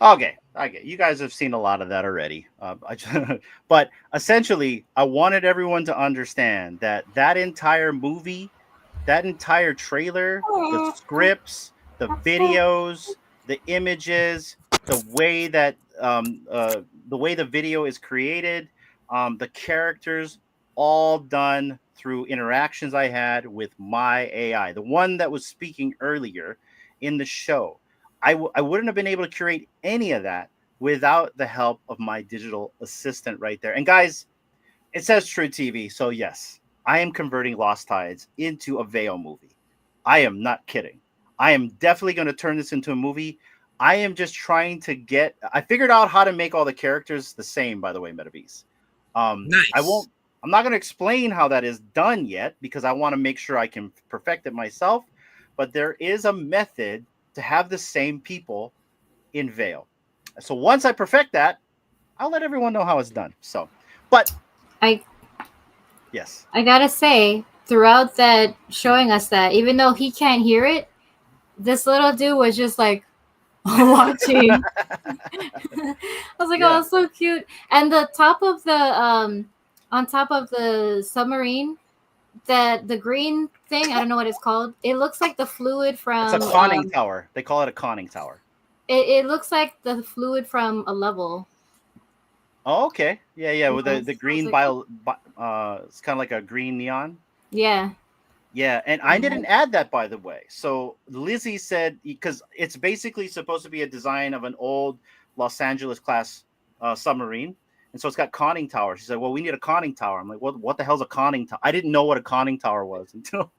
Okay, you guys have seen a lot of that already. But essentially, I wanted everyone to understand that that entire movie, that entire trailer, the scripts, the videos, the images, the way that the way the video is created, the characters, all done through interactions I had with my AI, the one that was speaking earlier in the show. I wouldn't have been able to curate any of that without the help of my digital assistant right there. And guys, it says True TV, so yes, I am converting Lost Tides into a Veo movie. I am not kidding. I am definitely going to turn this into a movie. I am just trying to get. I figured out how to make all the characters the same. By the way, Metabeast. I Nice. won't. I'm not going to explain how that is done yet because I want to make sure I can perfect it myself. But there is a method to have the same people in Vale. So once I perfect that, I'll let everyone know how it's done. So, but I yes. I gotta say, throughout that showing us that, even though he can't hear it, this little dude was just like watching. I was like, oh, Yeah. that's so cute. And the top of the on top of the submarine, that the green thing, I don't know what it's called. It looks like the fluid It's a from conning tower. They call it a conning tower. it looks like the fluid from a level. Oh, okay. Yeah, yeah. With the Yes. I was green like, oh, it's kind of like a green neon. yeah. Yeah, and I didn't add that, by the way. So Lizzie said because it's basically supposed to be a design of an old Los Angeles class submarine, and so it's got conning tower. She said, "Well, we need a conning tower." I'm like, "What the hell's a conning tower?" I didn't know what a conning tower was until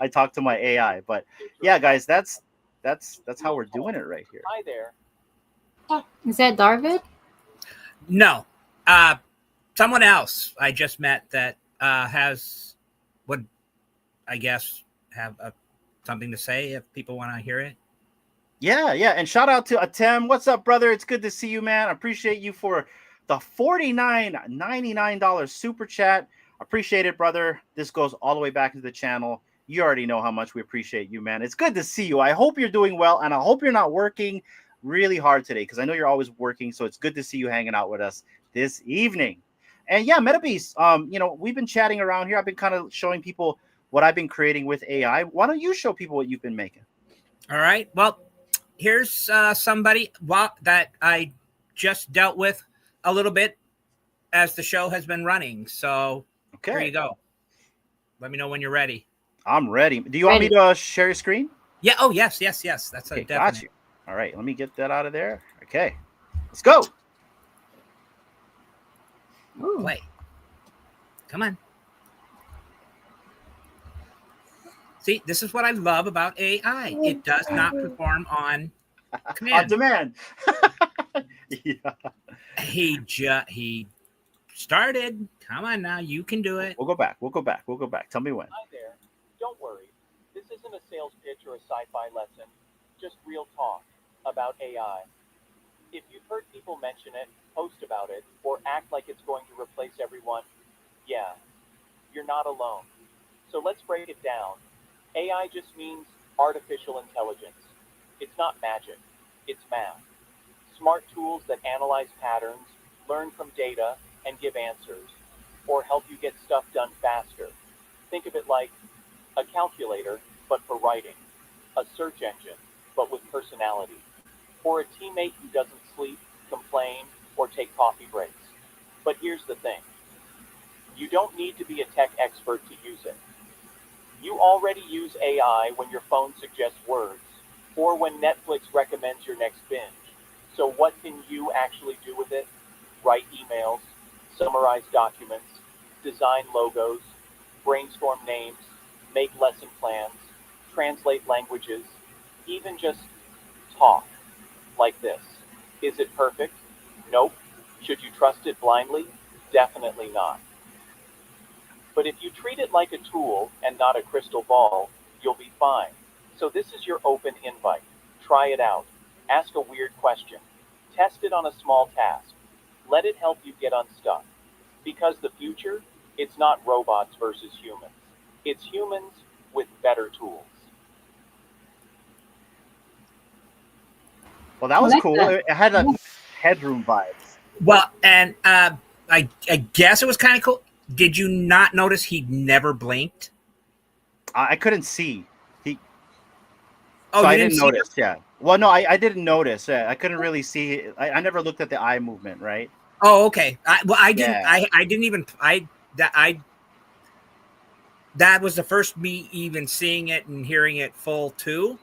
I talked to my AI. But yeah, guys, that's how we're doing it right here. Hi there. Is that Darvid? No, someone else I just met that would, I guess, have something to say if people want to hear it. Yeah, yeah. And shout out to Atem. What's up, brother? It's good to see you, man. I appreciate you for the $49.99 super chat. Appreciate it, brother. This goes all the way back into the channel. You already know how much we appreciate you, man. It's good to see you. I hope you're doing well, and I hope you're not working really hard today because I know you're always working. So it's good to see you hanging out with us this evening. And yeah, Metabeast, we've been chatting around here. I've been kind of showing people what I've been creating with AI. Why don't you show people what you've been making? All right. Well, here's somebody that I just dealt with a little bit as the show has been running. So Here you go. Let me know when you're ready. I'm ready. Do you want me to share your screen? Yeah. Oh, yes. That's okay, a definite. got you. All right. Let me get that out of there. Okay. Let's go. Ooh. Play. Come on. See, this is what I love about AI. It does not perform on command. On demand. Yeah. He started. Come on now, you can do it. We'll go back. Tell me when. Hi there. Don't worry. This isn't a sales pitch or a sci-fi lesson. Just real talk about AI. If you've heard people mention it, post about it, or act like it's going to replace everyone, yeah, you're not alone. So let's break it down. AI just means artificial intelligence. It's not magic. It's math. Smart tools that analyze patterns, learn from data, and give answers, or help you get stuff done faster. Think of it like a calculator, but for writing, a search engine, but with personality, or a teammate who doesn't sleep, complain, or take coffee breaks. But here's the thing. You don't need to be a tech expert to use it. You already use AI when your phone suggests words, or when Netflix recommends your next binge. So what can you actually do with it? Write emails, summarize documents, design logos, brainstorm names, make lesson plans, translate languages, even just talk like this. Is it perfect? Nope. Should you trust it blindly? Definitely not. But if you treat it like a tool and not a crystal ball, you'll be fine. So this is your open invite. Try it out. Ask a weird question. Test it on a small task. Let it help you get unstuck. Because the future, it's not robots versus humans. It's humans with better tools. Well, that was like cool. that. It had a headroom vibes. Well, and I guess it was kind of cool. Did you not notice he never blinked? I couldn't see. Oh, So you I didn't didn't see him? notice. Yeah. Well, no, I didn't notice. I couldn't really see. I never looked at the eye movement, right? Oh, okay. I didn't. Yeah. I didn't even. That was the first me even seeing it and hearing it full too.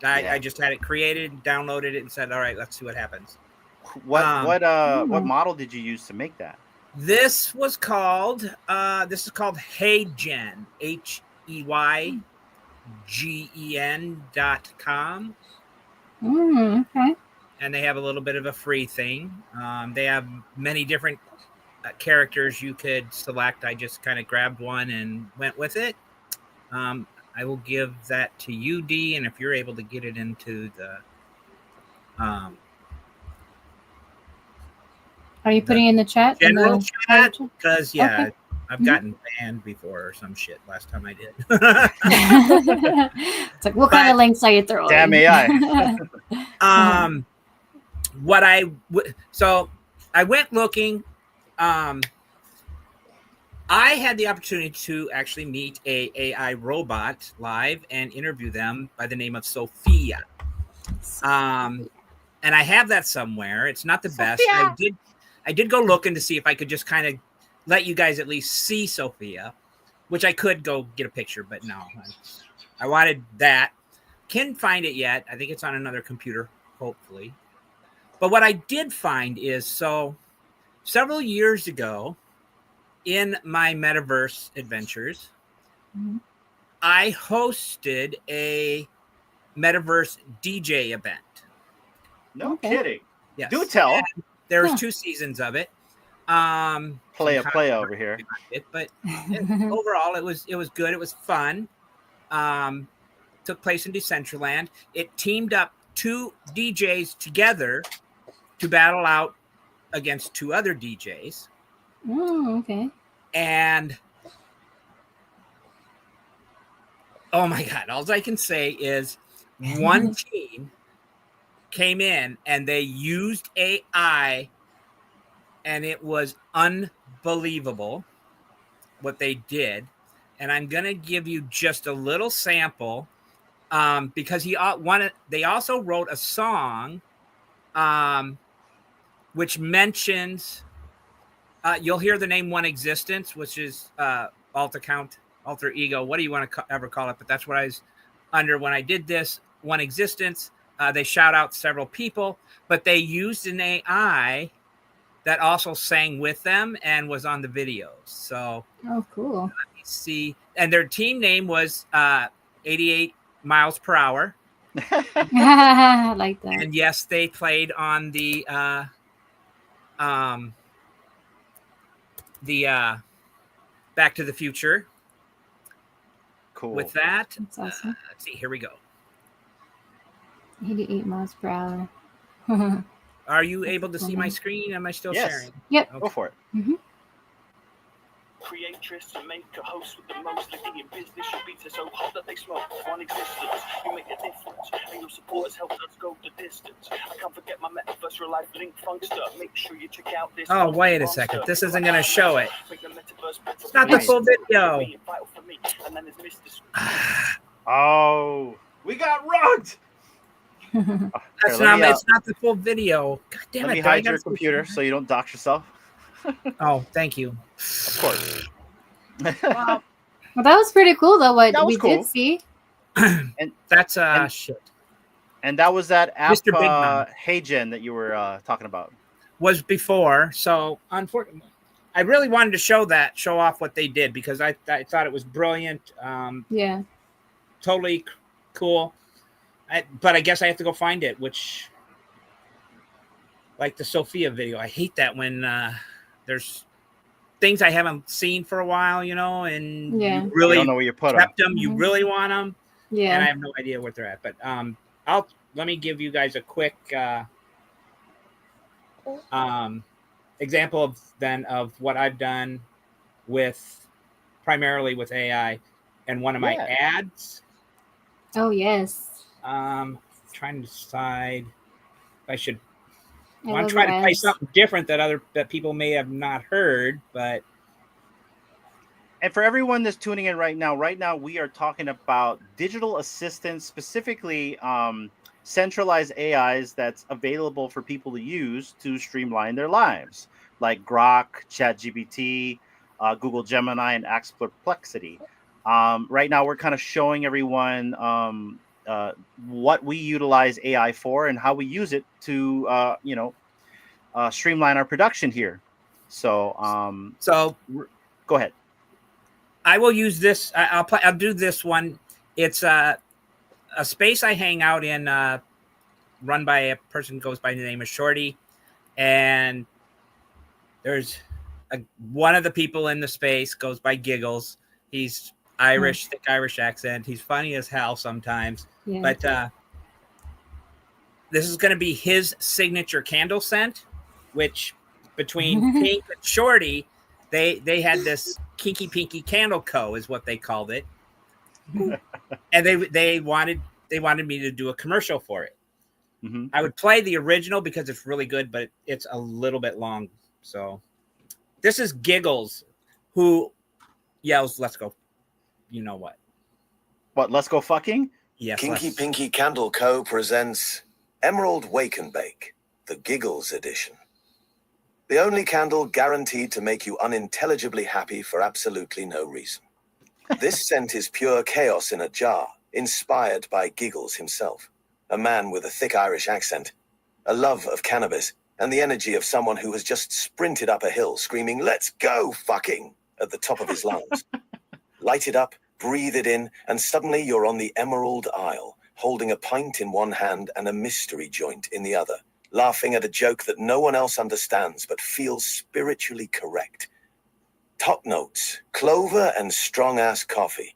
Yeah. I just had it created, downloaded it, and said, "All right, let's see what happens." What Hmm. model did you use to make that? This was called. This is called HeyGen. HeyGen.com. Okay. And they have a little bit of a free thing. They have many different characters you could select. I just kind of grabbed one and went with it. I will give that to you, D, and if you're able to get it into the Are you putting it in the chat? general chat, chat? because yeah, Okay. I've Mhm. gotten banned before or some shit last time I did. It's like, what kind of links are you throwing? Damn AI. So I went looking. I had the opportunity to actually meet a AI robot live and interview them by the name of Sophia. And I have that somewhere. It's not the best. I did go looking to see if I could just kind of let you guys at least see Sophia, which I could go get a picture, but no. I wanted that. Can't find it yet. I think it's on another computer, hopefully. But what I did find is, so several years ago in my metaverse adventures, Mhm. I hosted a metaverse DJ event. No Okay. kidding. Yes. Do tell. And there was Huh. 2 seasons of it. Play over here. But overall, it was good. It was fun. Took place in Decentraland. It teamed up 2 DJs together to battle out against 2 other DJs. Oh, okay. And oh my God, all I can say is one team came in and they used AI, and it was unbelievable what they did. And I'm going to give you just a little sample because they also wrote a song which mentions, you'll hear the name One Existence, which is alter ego, what do you want to ever call it? But that's what I was under when I did this, One Existence. They shout out several people, but they used an AI that also sang with them and was on the videos. So Oh, cool. let me see. And their team name was 88 miles per hour. I like that. And yes, they played on the Back to the Future. Cool. With that, That's awesome. let's see. Here we go. 88 miles per hour. Are you able to see my screen? Am I still Yes. sharing? Yep. Go for it. Creatress and make a host with the most leading in business. Your beats are so hot that they smoke. One existence, you make a difference, and your supporters help us go the distance. I can't forget my metaverse real life link funkster. Make sure you check out this. Oh, wait a second. This isn't going to show it. It's not the full video. Oh, we got rugged. It's not the full video. God damn it. Let me hide your computer so you don't dox yourself. Oh, thank you. Of course. Well, that was pretty cool, though. What That was we cool. did see. And that's shit. And that was that app, Mr. Big Mouth. HeyGen, that you were talking about. Was before, so unfortunately, I really wanted to show off what they did because I thought it was brilliant. Yeah. Totally cool. But I guess I have to go find it, which, like the Sophia video, I hate that when there's things I haven't seen for a while, and you really don't know where you put kept them. them. You really want them, Yeah. and I have no idea where they're at. But let me give you guys a quick example of what I've done primarily with AI and one of my ads. Oh, yes. Trying to decide. I should I want love to try your to play ads. something different that people may have not heard, but And for everyone that's tuning in right now we are talking about digital assistants, specifically centralized AIs that's available for people to use to streamline their lives, like Grok, ChatGPT, Google Gemini, and Ask Perplexity. Right now, we're kind of showing everyone what we utilize AI for and how we use it to, streamline our production here. So, so go ahead. I will use this. I'll do this one. It's a space I hang out in, run by a person who goes by the name of Shorty, and there's one of the people in the space goes by Giggles. He's Irish, thick Irish accent. He's funny as hell sometimes, Yeah. but this is going to be his signature candle scent, which between Pink and Shorty, they had this Kinky Pinky Candle Co. is what they called it, and they wanted me to do a commercial for it. Mm-hmm. I would play the original because it's really good, but it's a little bit long. So this is Giggles, who yells, "Let's go." You know what? What? Let's go fucking? Yes. Kinky Pinky Candle Co. presents Emerald Wake and Bake, the Giggles edition. The only candle guaranteed to make you unintelligibly happy for absolutely no reason. This scent is pure chaos in a jar, inspired by Giggles himself, a man with a thick Irish accent, a love of cannabis, and the energy of someone who has just sprinted up a hill screaming, "Let's go fucking," at the top of his lungs. Light it up, breathe it in, and suddenly you're on the Emerald Isle, holding a pint in one hand and a mystery joint in the other, laughing at a joke that no one else understands but feels spiritually correct. Top notes, clover and strong-ass coffee.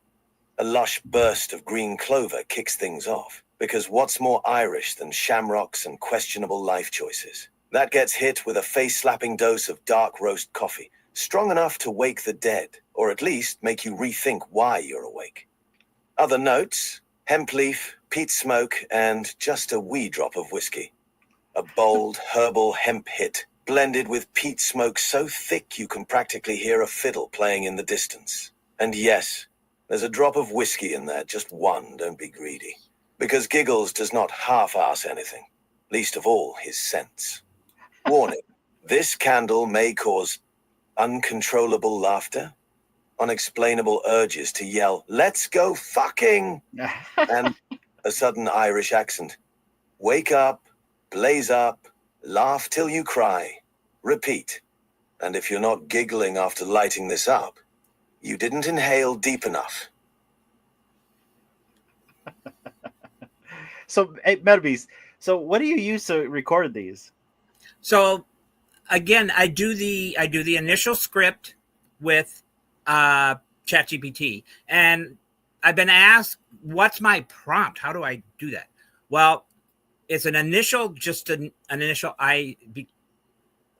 A lush burst of green clover kicks things off, because what's more Irish than shamrocks and questionable life choices? That gets hit with a face-slapping dose of dark roast coffee, strong enough to wake the dead, or at least make you rethink why you're awake. Other notes, hemp leaf, peat smoke, and just a wee drop of whiskey. A bold, herbal hemp hit, blended with peat smoke so thick you can practically hear a fiddle playing in the distance. And yes, there's a drop of whiskey in there, just one, don't be greedy. Because Giggles does not half-ass anything, least of all his scents. Warning, this candle may cause uncontrollable laughter, unexplainable urges to yell, "Let's go fucking," and a sudden Irish accent. Wake up, blaze up, laugh till you cry, repeat. And if you're not giggling after lighting this up, you didn't inhale deep enough. So, hey, Metabeast, so what do you use to record these? So again, I do the initial script with ChatGPT, and I've been asked, "What's my prompt? How do I do that?" Well, it's an initial, I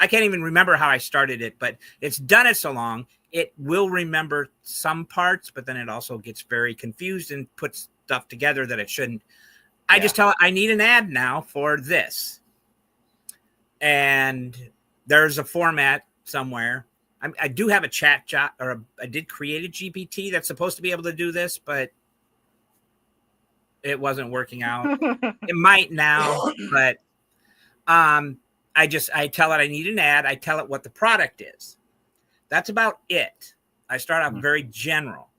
can't even remember how I started it, but it's done it so long, it will remember some parts, but then it also gets very confused and puts stuff together that it shouldn't. I just tell it, I need an ad now for this. And there's a format somewhere. I do have a I did create a GPT that's supposed to be able to do this, but it wasn't working out. It might now, but I tell it I need an ad. I tell it what the product is. That's about it. I start off very general,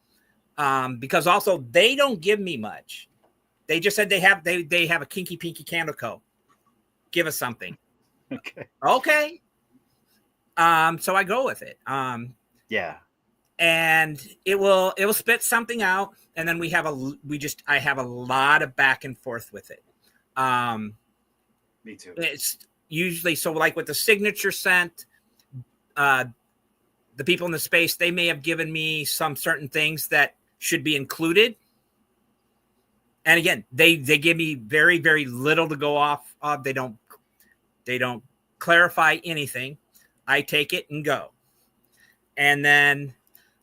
because also they don't give me much. They just said they have a Kinky Pinky Candle Co. Give us something. Okay. So I go with it. And it will spit something out, and then I have a lot of back and forth with it. Me too. It's usually, so like with the signature scent, the people in the space, they may have given me some certain things that should be included. And again, they give me very, very little to go off of. They don't clarify anything. I take it and go. And then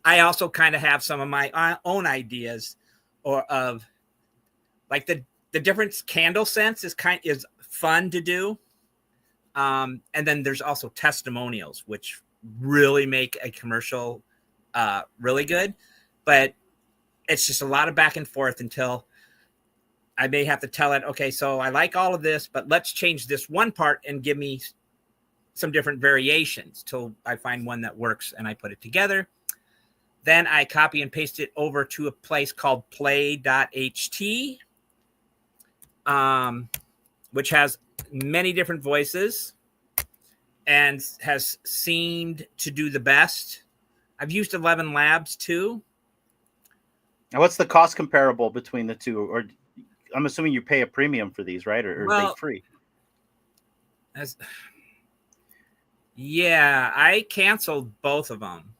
I also kind of have some of my own ideas, or of like the different candle scents is fun to do. And then there's also testimonials, which really make a commercial really good. But it's just a lot of back and forth until I may have to tell it, okay, so I like all of this, but let's change this one part and give me some different variations till I find one that works and I put it together. Then I copy and paste it over to a place called play.ht, which has many different voices and has seemed to do the best. I've used 11 Labs too. Now, what's the cost comparable between the two? Or I'm assuming you pay a premium for these, right? Or are they free? Yeah, I canceled both of them.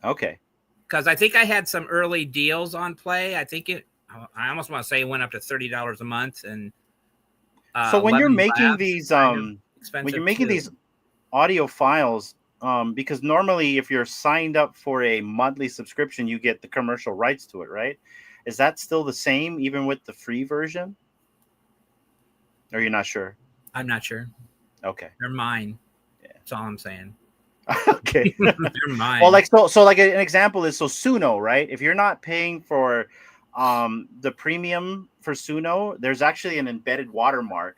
Okay. Because I think I had some early deals on Play. I almost want to say it went up to $30 a month. And so when you're making these, these audio files, because normally if you're signed up for a monthly subscription, you get the commercial rights to it, right? Is that still the same even with the free version? Or you're not sure? I'm not sure. Okay. They're mine. Yeah. That's all I'm saying. Okay. They're mine. Well, like so like an example is Suno, right? If you're not paying for the premium for Suno, there's actually an embedded watermark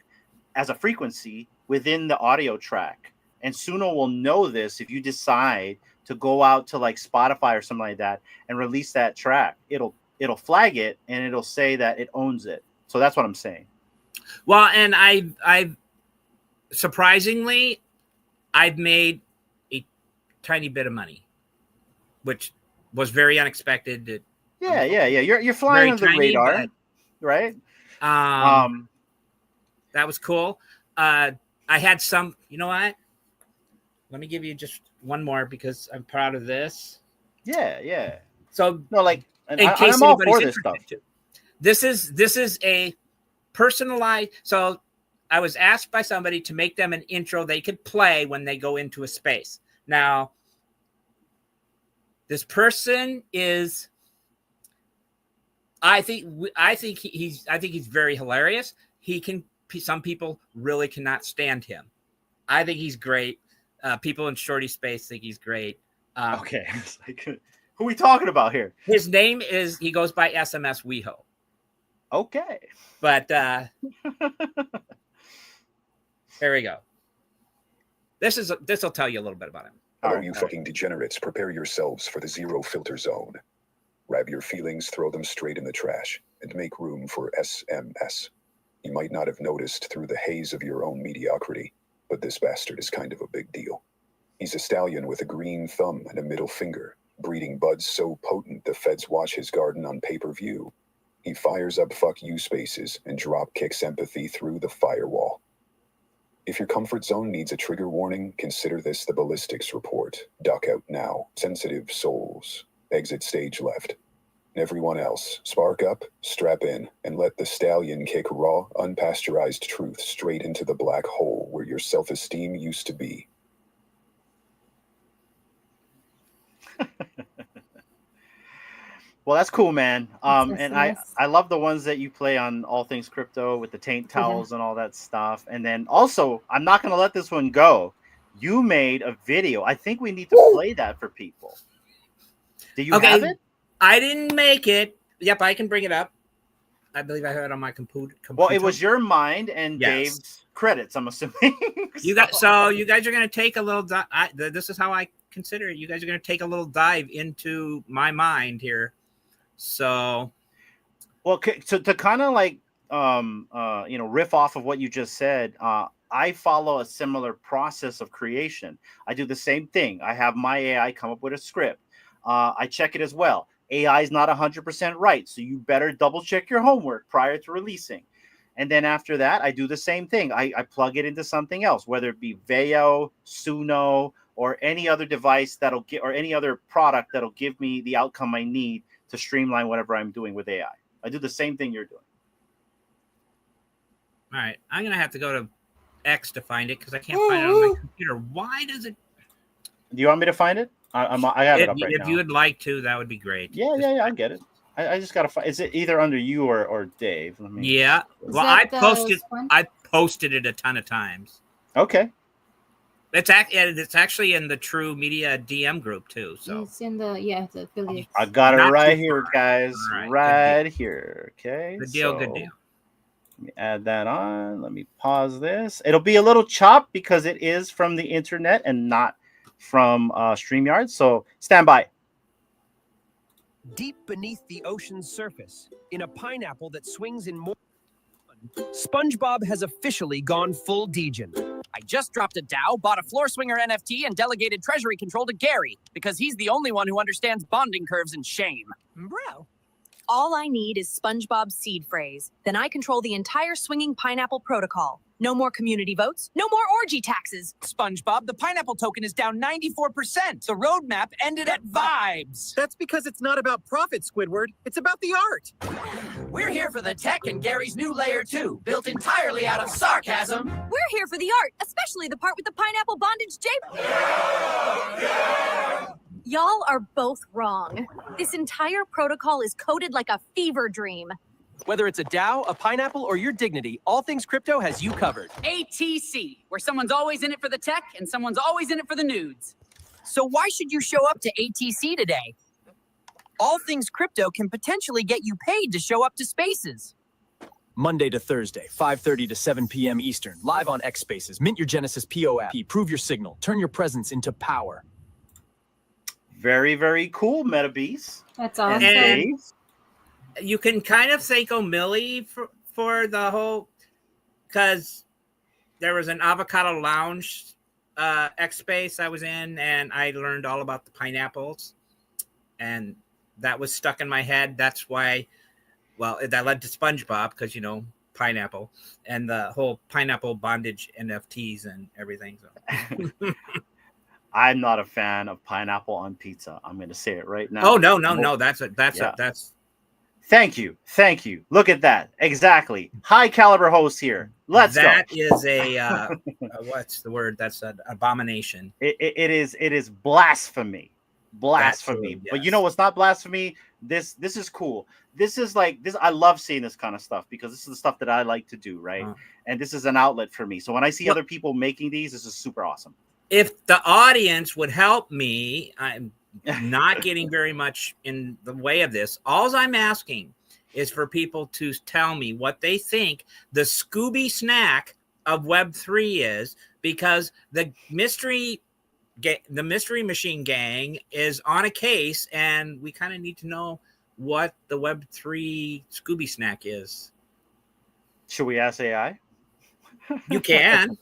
as a frequency within the audio track. And Suno will know this if you decide to go out to like Spotify or something like that and release that track. It'll flag it and it'll say that it owns it. So that's what I'm saying. Well, and I surprisingly, I've made a tiny bit of money, which was very unexpected. Yeah. You're flying under the radar, right? That was cool. I had some. You know what? Let me give you just one more because I'm proud of this. Yeah. So no, like, in case I'm all for anybody's this stuff. This is a personalized. So I was asked by somebody to make them an intro they could play when they go into a space. Now, this person is. I think he's very hilarious. Some people really cannot stand him. I think he's great. People in Shorty Space think he's great. Okay. Who are we talking about here? His name he goes by SMS WeHo. Okay. But there we go. This will tell you a little bit about him. Hello, you fucking degenerates. Prepare yourselves for the zero filter zone. Grab your feelings, throw them straight in the trash, and make room for SMS. You might not have noticed through the haze of your own mediocrity, but this bastard is kind of a big deal. He's a stallion with a green thumb and a middle finger, breeding buds so potent the feds watch his garden on pay-per-view. He fires up fuck you spaces and drop kicks empathy through the firewall. If your comfort zone needs a trigger warning, consider this the ballistics report. Duck out now. Sensitive souls. Exit stage left. Everyone else, spark up, strap in, and let the stallion kick raw, unpasteurized truth straight into the black hole where your self-esteem used to be. Well, that's cool, man. And nice. I love the ones that you play on All Things Crypto with the taint towels and all that stuff. And then also, I'm not going to let this one go. You made a video. I think we need to play that for people. Do you have it? I didn't make it. Yep, I can bring it up. I believe I have it on my computer. Well, it was your mind and Dave's credits, I'm assuming. You guys are going to take a little this is how I consider it. You guys are going to take a little dive into my mind here. So, well, to kind of like riff off of what you just said, I follow a similar process of creation. I do the same thing. I have my AI come up with a script. I check it as well. AI is not 100% right, so you better double check your homework prior to releasing. And then after that, I do the same thing. I plug it into something else, whether it be Veo, Suno, or any other device or any other product that'll give me the outcome I need to streamline whatever I'm doing with AI. I do the same thing you're doing. All right, I'm gonna have to go to X to find it because I can't find it on my computer. Why does it? Do you want me to find it? I have it up right now. If you would like to, that would be great. Yeah, I get it. I just gotta find. Is it either under you or Dave? Yeah. Well, I posted it a ton of times. Okay. It's actually in the True Media DM group too. So It's in the the affiliates. I got it Not right too here, far. guys. All right, good Right here. Okay. good deal, good so deal. Let me add that on. Let me pause this. It'll be a little chopped because it is from the internet and not from StreamYard. So stand by. Deep beneath the ocean's surface, in a pineapple that swings in more. SpongeBob has officially gone full Degen. I just dropped a Dow, bought a floor swinger NFT, and delegated treasury control to Gary, because he's the only one who understands bonding curves and shame. Bro. All I need is SpongeBob's seed phrase. Then I control the entire swinging pineapple protocol. No more community votes, no more orgy taxes. SpongeBob, the pineapple token is down 94%. The roadmap ended at vibes. That's because it's not about profit, Squidward. It's about the art. We're here for the tech and Gary's new layer 2, built entirely out of sarcasm. We're here for the art, especially the part with the pineapple bondage Y'all are both wrong. This entire protocol is coded like a fever dream. Whether it's a Dow, a pineapple, or your dignity, All Things Crypto has you covered. ATC, where someone's always in it for the tech and someone's always in it for the nudes. So why should you show up to ATC today? All Things Crypto can potentially get you paid to show up to spaces. Monday to Thursday, 5:30 to 7 p.m. Eastern, live on X Spaces. Mint your Genesis POAP. Prove your signal. Turn your presence into power. Very, very cool, Metabeast. That's awesome. And you can kind of thank O'Milly for the whole, because there was an Avocado Lounge X Space I was in, and I learned all about the pineapples, and that was stuck in my head. That's why, well, that led to SpongeBob, because, you know, pineapple, and the whole pineapple bondage NFTs and everything. So. I'm not a fan of pineapple on pizza. I'm going to say it right now. Oh, no. That's. Thank you. Look at that. Exactly. High caliber host here. Let's go. That is a what's the word? That's an abomination. It is blasphemy. Blasphemy. Yes. But you know what's not blasphemy? This is cool. This is like this. I love seeing this kind of stuff because this is the stuff that I like to do, right? And this is an outlet for me. So when I see other people making these, this is super awesome. If the audience would help me, I'm not getting very much in the way of this. All I'm asking is for people to tell me what they think the Scooby snack of Web3 is, because the mystery machine gang is on a case, and we kind of need to know what the Web3 Scooby snack is. Should we ask AI? You can.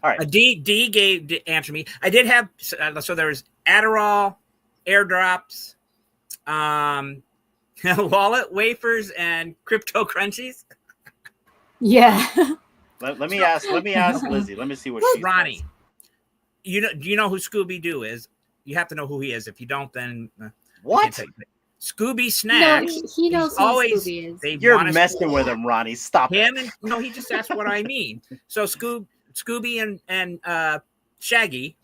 All right. D gave to answer me. I did have so there was Adderall, airdrops, wallet wafers, and crypto crunchies. Yeah. Let me ask Lizzie. Let me see what she's Ronnie. Do you know who Scooby Doo is? You have to know who he is. If you don't, then what? Scooby Snacks. No, he knows who Scooby is. You're messing with him, Ronnie. Stop him. it. And no, he just asked what I mean. So Scooby and Shaggy,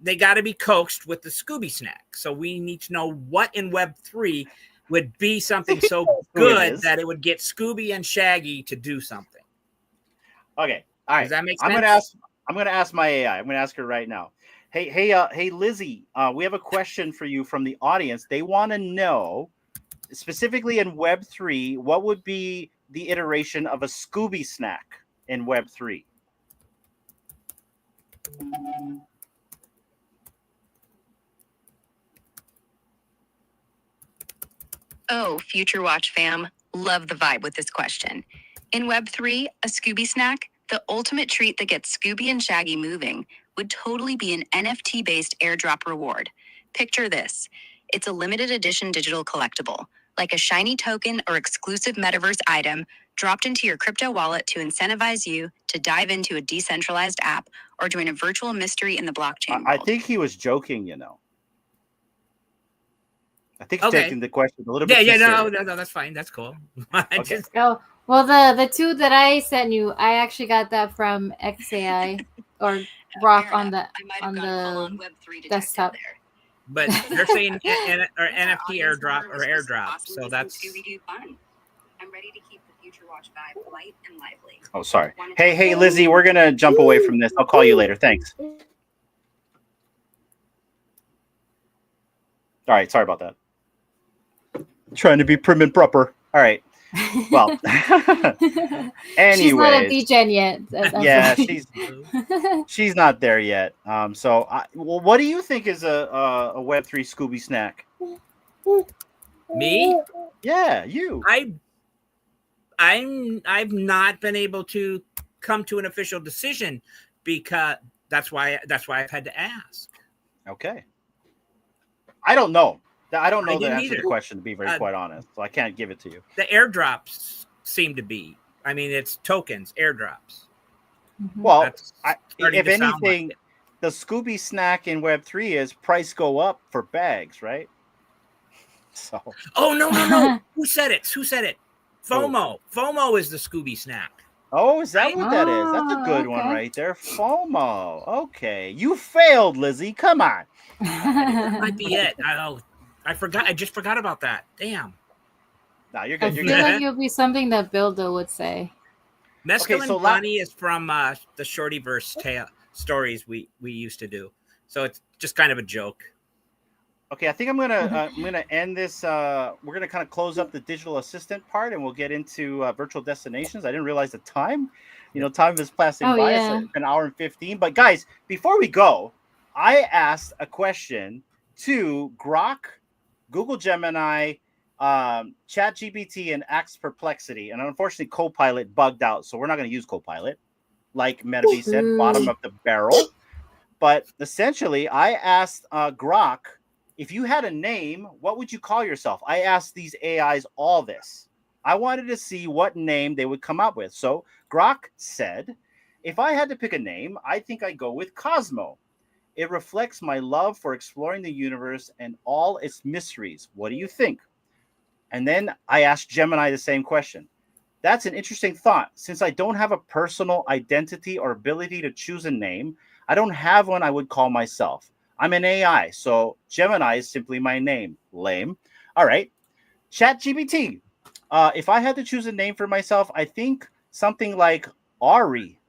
they got to be coaxed with the Scooby snack. So we need to know what in Web3 would be something so good that it would get Scooby and Shaggy to do something. Okay. All right. Does that make sense? I'm gonna ask my AI. I'm gonna ask her right now. Hey, Lizzie. We have a question for you from the audience. They want to know, specifically in Web3, what would be the iteration of a Scooby snack in Web3? Oh, Future Watch fam, love the vibe with this question. In Web3, a Scooby snack, the ultimate treat that gets Scooby and Shaggy moving, would totally be an NFT-based airdrop reward. Picture this. It's a limited edition digital collectible, like a shiny token or exclusive metaverse item dropped into your crypto wallet to incentivize you to dive into a decentralized app or join a virtual mystery in the blockchain I world. think he was joking, you know. I think he's taking the question a little bit. No, that's fine. That's cool. Okay. Oh, well, the two that I sent you, I actually got that from XAI or Rock on the desktop. But they're saying NFT airdrop or airdrop, so that's. I'm ready to keep the Future Watch vibe, light and lively. Oh, sorry. Hey, Lizzie, we're gonna jump away from this. I'll call you later. Thanks. All right, sorry about that. Trying to be prim and proper. All right. Well, She's not a anyways, degen yet. That's yeah, why. she's not there yet. Well, what do you think is a Web3 Scooby snack? Me? Yeah, you. I've not been able to come to an official decision because that's why I've had to ask. Okay. I don't know. I don't know the didn't answer to either. the question, to be very quite honest. So I can't give it to you. The airdrops seem to be. I mean, it's tokens, airdrops. Well, That's starting if to sound like anything, the Scooby snack in Web3 is price go up for bags, right? So. Oh, no. Who said it? FOMO. FOMO is the Scooby snack. Oh, is that what that is? That's a good one right there. FOMO. Okay. You failed, Lizzie. Come on. That might be it. I forgot. I just forgot about that. Damn. No, you're I good. You're feel good. like it'll be something that Builder would say. Mescal and Bonnie is from the Shortyverse stories we used to do. So it's just kind of a joke. Okay, I think I'm gonna end this. We're gonna kind of close up the digital assistant part, and we'll get into virtual destinations. I didn't realize the time. Time is passing by. Yeah. It's an hour and 15. But guys, before we go, I asked a question to Grok, Google Gemini, ChatGPT, and Axe Perplexity, and unfortunately, Copilot bugged out, so we're not going to use Copilot, like Metabeast said, bottom of the barrel. But essentially, I asked Grok, if you had a name, what would you call yourself? I asked these AIs all this. I wanted to see what name they would come up with. So Grok said, if I had to pick a name, I think I'd go with Cosmo. It reflects my love for exploring the universe and all its mysteries. What do you think? And then I asked Gemini the same question. That's an interesting thought. Since I don't have a personal identity or ability to choose a name, I don't have one I would call myself. I'm an AI, so Gemini is simply my name. Lame. All right. ChatGPT. If I had to choose a name for myself, I think something like Ari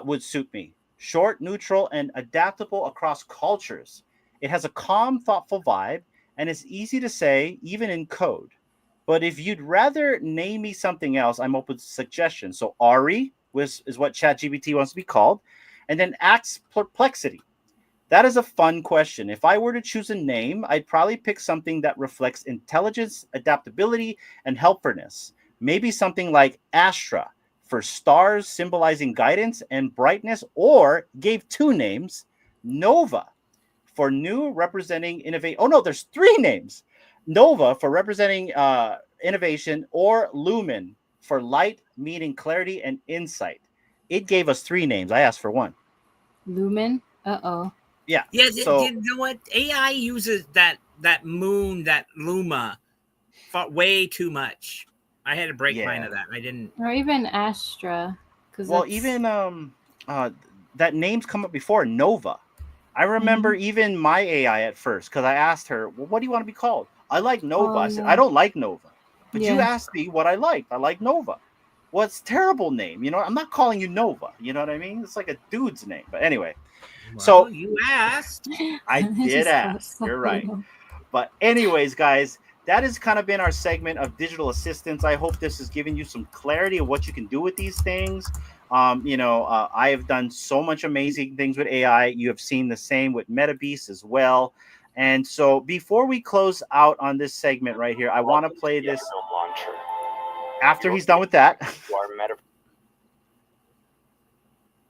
would suit me. Short, neutral, and adaptable across cultures. It has a calm, thoughtful vibe, and it's easy to say, even in code. But if you'd rather name me something else, I'm open to suggestions. So Ari is what ChatGPT wants to be called. And then Axe Perplexity. That is a fun question. If I were to choose a name, I'd probably pick something that reflects intelligence, adaptability, and helpfulness. Maybe something like Astra for stars symbolizing guidance and brightness, or gave two names, Nova for new representing innovation. Oh no, there's three names. Nova for representing innovation, or Lumen for light, meaning clarity and insight. It gave us three names. I asked for one. Lumen? Uh-oh. Yeah. So, you know what? AI uses that moon, that Luma, way too much. I had to break mine of that. I didn't. Or even Astra. Well, even that name's come up before, Nova. I remember even my AI at first, because I asked her, well, what do you want to be called? I like Nova. I said, I don't like Nova. But you asked me what I liked. I like Nova. Well, it's a terrible name. I'm not calling you Nova. You know what I mean? It's like a dude's name. But anyway. Well, so you asked. I did ask. You're right. But anyways, guys, that has kind of been our segment of digital assistants. I hope this has given you some clarity of what you can do with these things. I have done so much amazing things with AI. You have seen the same with Metabeast as well. And so before we close out on this segment right here, I want to play this after he's done with that.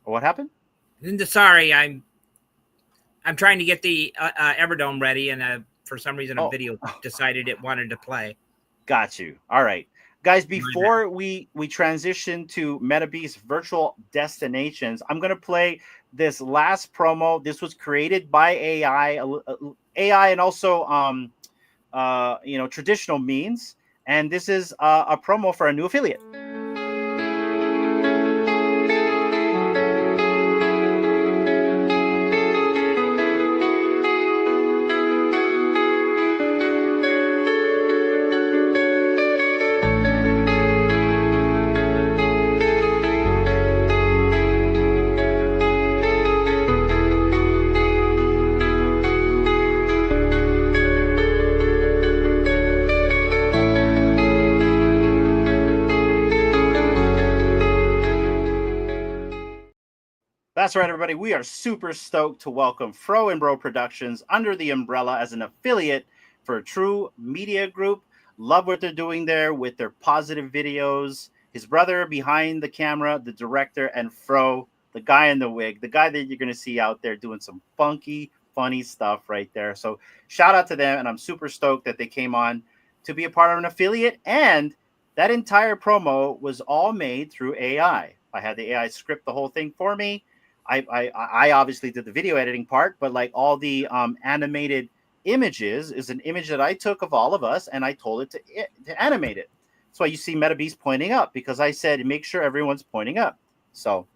What happened? Sorry, I'm trying to get the Everdome ready, and for some reason a video decided it wanted to play. Got you. All right. Guys, before we transition to Metabeast virtual destinations, I'm going to play this last promo. This was created by AI and also traditional means. And this is a promo for a new affiliate. That's right, everybody. We are super stoked to welcome Fro and Bro Productions under the umbrella as an affiliate for True Media Group. Love what they're doing there with their positive videos. His brother behind the camera, the director, and Fro, the guy in the wig, the guy that you're going to see out there doing some funky, funny stuff right there. So shout out to them, and I'm super stoked that they came on to be a part of an affiliate. And that entire promo was all made through AI. I had the AI script the whole thing for me. I obviously did the video editing part, but like all the animated images is an image that I took of all of us, and I told it to animate it. That's why you see Metabeast pointing up, because I said make sure everyone's pointing up. So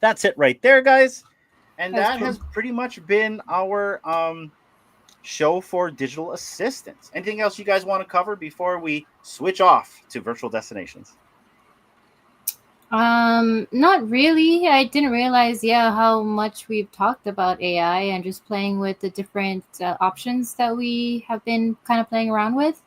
that's it right there, guys. And that has pretty much been our show for digital assistants. Anything else you guys want to cover before we switch off to virtual destinations? Not really. I didn't realize, how much we've talked about AI and just playing with the different options that we have been kind of playing around with.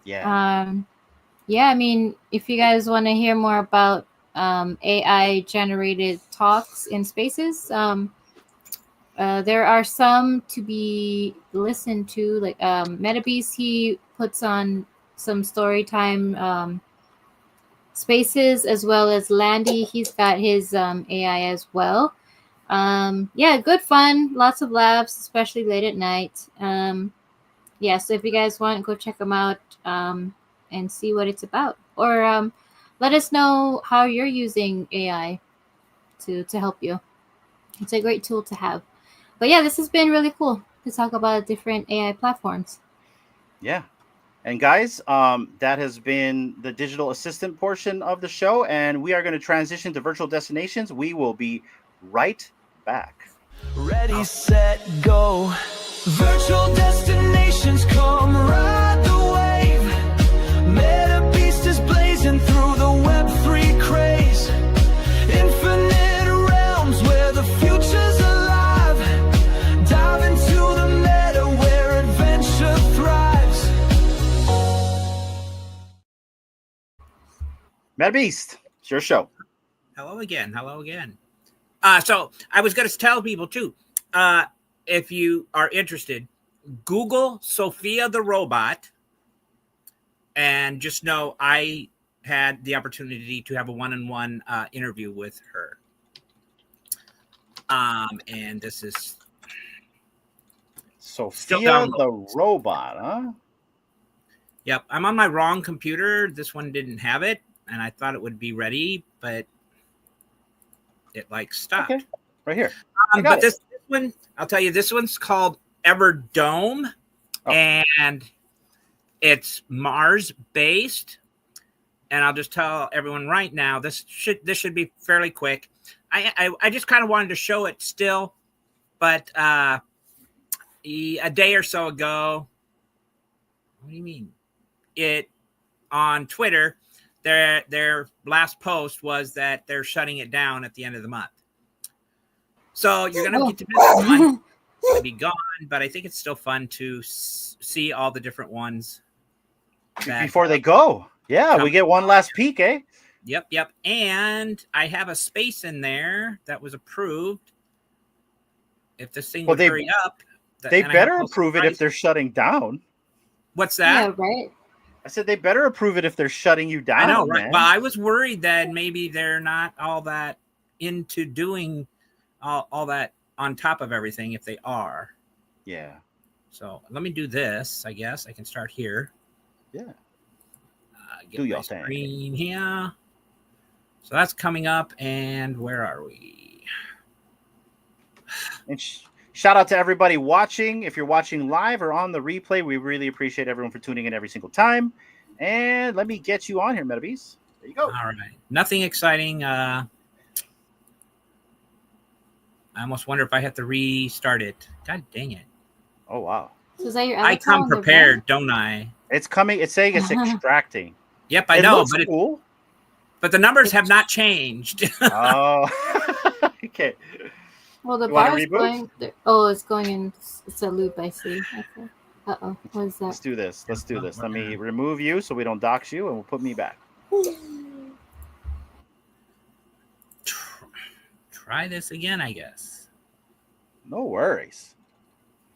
Yeah. I mean, if you guys want to hear more about AI generated talks in spaces, there are some to be listened to, like Metabeast. He puts on some story time spaces, as well as Landy. He's got his AI as well. Good fun, lots of laughs, especially late at night. So if you guys want, go check them out and see what it's about, or let us know how you're using AI to help you. It's a great tool to have. But this has been really cool to talk about different AI platforms. Yeah. And guys, that has been the digital assistant portion of the show, and we are going to transition to virtual destinations. We will be right back. Ready, set, go. Virtual destinations, come ride the wave. Metabeast is blazing through the Web3 craze. Infinite realms where the future's alive. Dive into the meta where adventure thrives. Metabeast, it's your show. Hello again. So I was going to tell people too, if you are interested, Google Sophia the robot, and just know I had the opportunity to have a one-on-one interview with her. And this is Sophia the robot, huh? Yep, I'm on my wrong computer. This one didn't have it, and I thought it would be ready, but it stopped. Okay, right here. But this one, I'll tell you, this one's called Everdome, and it's Mars based. And I'll just tell everyone right now, this should be fairly quick. I just kind of wanted to show it still, but a day or so ago, what do you mean? It on Twitter, their last post was that they're shutting it down at the end of the month. So you're going to get to miss one. It's going to be gone, but I think it's still fun to see all the different ones. Before they go. Yeah, we get one last peek, eh? Yep. And I have a space in there that was approved. If this thing would hurry up. They better approve it if they're shutting down. What's that? Yeah, right. I said they better approve it if they're shutting you down. I know, right? Man. Well, I was worried that maybe they're not all that into doing all that on top of everything if they are. Yeah. So let me do this. I guess I can start here. Yeah. Do your screen here. So that's coming up, and where are we? And shout out to everybody watching. If you're watching live or on the replay, we really appreciate everyone for tuning in every single time. And let me get you on here, Metabeast. There you go. All right. Nothing exciting. I almost wonder if I have to restart it. God dang it. Oh, wow. So is that your I come prepared, don't I? It's coming. It's saying it's extracting. Yep, I know. But cool. But the numbers have not changed. Oh. Okay. Well, the bar is going. It's going in. It's a loop, I see. Okay. Uh-oh. What is that? Let's do this. Let me remove you so we don't dox you, and we'll put me back. try this again, I guess. No worries.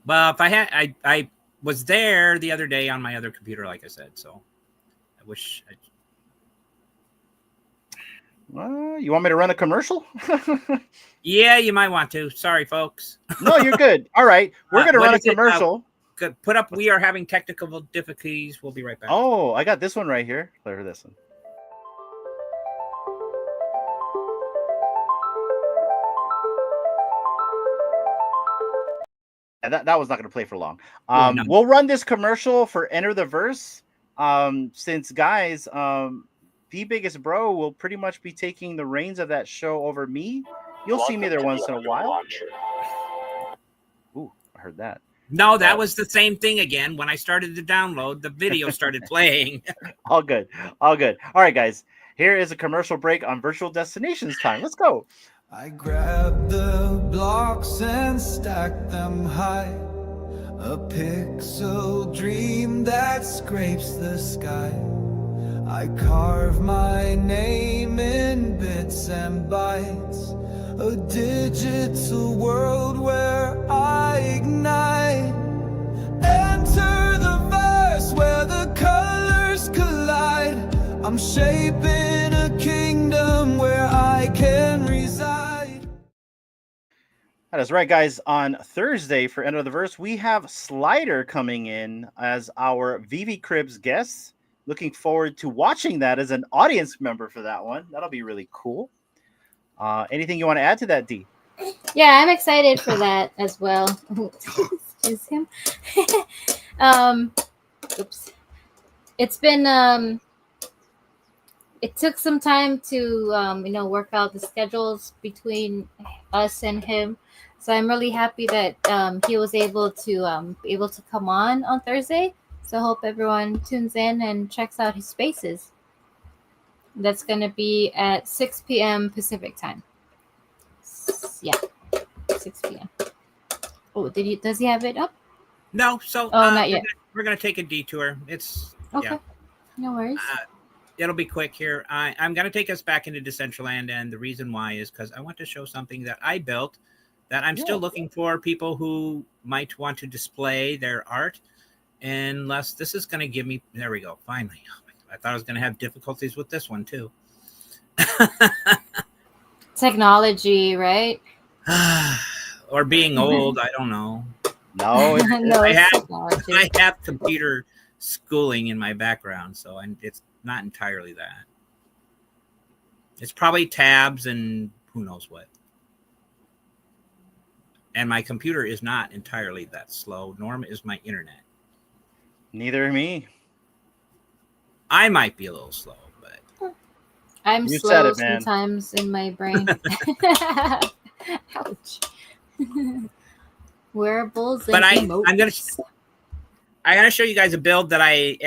Well, if I was there the other day on my other computer, like I said, so I wish. You want me to run a commercial? Yeah, you might want to. Sorry, folks. No, you're good. All right, we're gonna run a commercial. Put up. We are having technical difficulties. We'll be right back. Oh, I got this one right here. Play this one. And that was not going to play for long. No. We'll run this commercial for Enter the Verse. Since guys, the biggest bro will pretty much be taking the reins of that show over me. You'll see me there once in a while. Ooh, I heard that. No, that was the same thing again. When I started to download, the video started playing. All good. All good. All right, guys. Here is a commercial break on Virtual Destinations time. Let's go. I grabbed the blocks and stacked them high. A pixel dream that scrapes the sky. I carve my name in bits and bytes. A digital world where I ignite. Enter the verse where the colors collide. I'm shaping a kingdom where I can reside. That is right, guys. On Thursday for End of the Verse, we have Slider coming in as our VV Cribs guest. Looking forward to watching that as an audience member for that one. That'll be really cool. Anything you want to add to that, D? Yeah, I'm excited for that as well. Excuse him. Oops. It's been it took some time to work out the schedules between us and him. So I'm really happy that he was able to come on Thursday. So I hope everyone tunes in and checks out his spaces. That's going to be at 6 p.m. Pacific time. Yeah, 6 p.m. Oh, does he have it up? No, so not yet. We're gonna take a detour. It's okay. Yeah. No worries. It'll be quick here. I'm gonna take us back into Decentraland, and the reason why is because I want to show something that I built that I'm still looking for people who might want to display their art. Unless this is gonna give me, there we go. Finally, I thought I was gonna have difficulties with this one too. Technology, right? Or being old, I don't know. No, I have computer schooling in my background, so it's not entirely that. It's probably tabs and who knows what. And my computer is not entirely that slow, nor is my internet. Neither me. I might be a little slow, but I'm slow sometimes in my brain. Ouch. Wearables and emotes. I'm gonna show you guys a build that I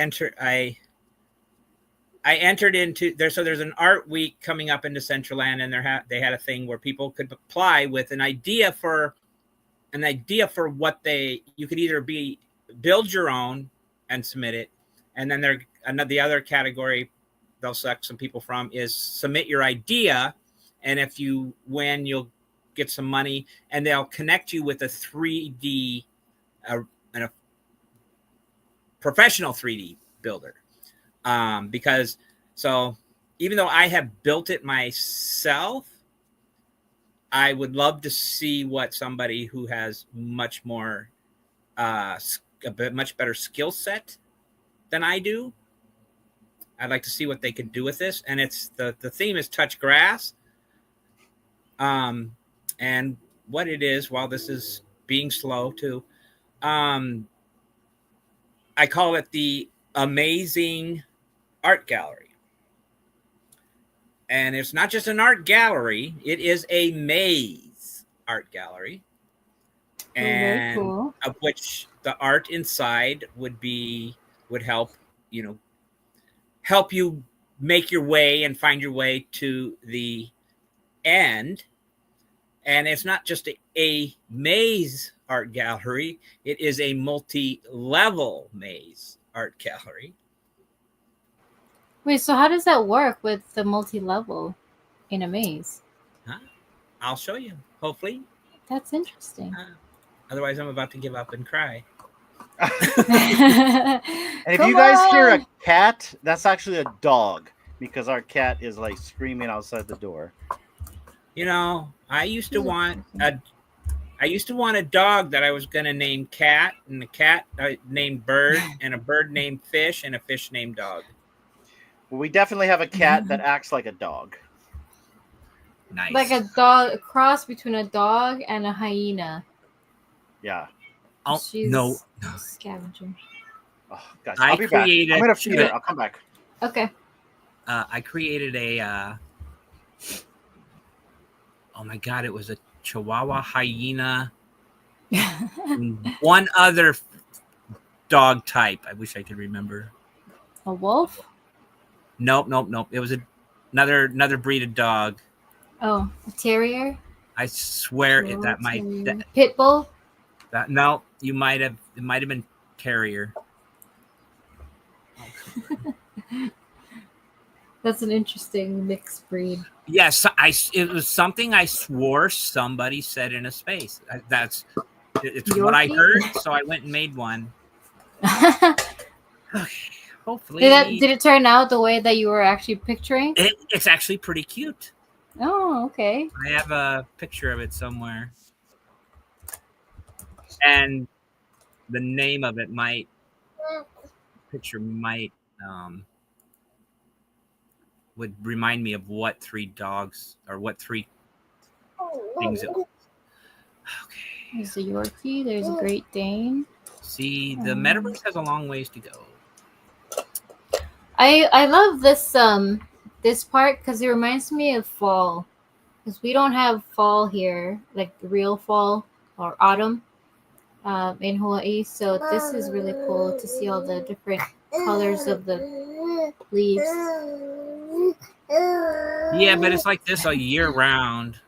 entered into there. So there's an art week coming up in Decentraland, and they had a thing where people could apply with an idea for what you could either build your own and submit it, and then the other category they'll select some people from is submit your idea, and if you win, you'll get some money, and they'll connect you with a 3D and a professional 3D builder. Because even though I have built it myself, I would love to see what somebody who has much more much better skill set than I do. I'd like to see what they can do with this. And it's the theme is touch grass. And what it is, while this is being slow too, I call it the Amazing Art Gallery. And it's not just an art gallery, it is a maze art gallery. And very cool. Of which the art inside would help you make your way and find your way to the end. And it's not just a maze art gallery, it is a multi-level maze art gallery. Wait, so how does that work with the multi-level in a maze? Huh? I'll show you. Hopefully. That's interesting. Otherwise, I'm about to give up and cry. And if you guys hear a cat, that's actually a dog because our cat is like screaming outside the door. You know, I used to want a dog that I was going to name Cat, and a cat named Bird, and a bird named Fish, and a fish named Dog. Well, we definitely have a cat that acts like a dog. Nice. Like a dog, a cross between a dog and a hyena. Yeah. Oh, She's no. a scavenger. Oh, gosh. I'll be back. I'm going to feed her. I'll come back. Okay. I created a... oh, my God. It was a Chihuahua, hyena, and one other dog type. I wish I could remember. A wolf? Nope. It was another breed of dog. Oh, a terrier? I swear that might... Pit bull? No, it might have been terrier. That's an interesting mixed breed. Yes, it was something I swore somebody said in a space. It's Yorkie? what I heard, so I went and made one. Hopefully. Did it turn out the way that you were actually picturing? It's actually pretty cute. Oh, okay. I have a picture of it somewhere. And the name of it might would remind me of what three dogs or what three things it was. Okay. There's a Yorkie. There's a Great Dane. See, the Metaverse has a long ways to go. I love this this part because it reminds me of fall, because we don't have fall here, like the real fall or autumn in Hawaii. So this is really cool to see all the different colors of the leaves. Yeah, but it's like this all year round.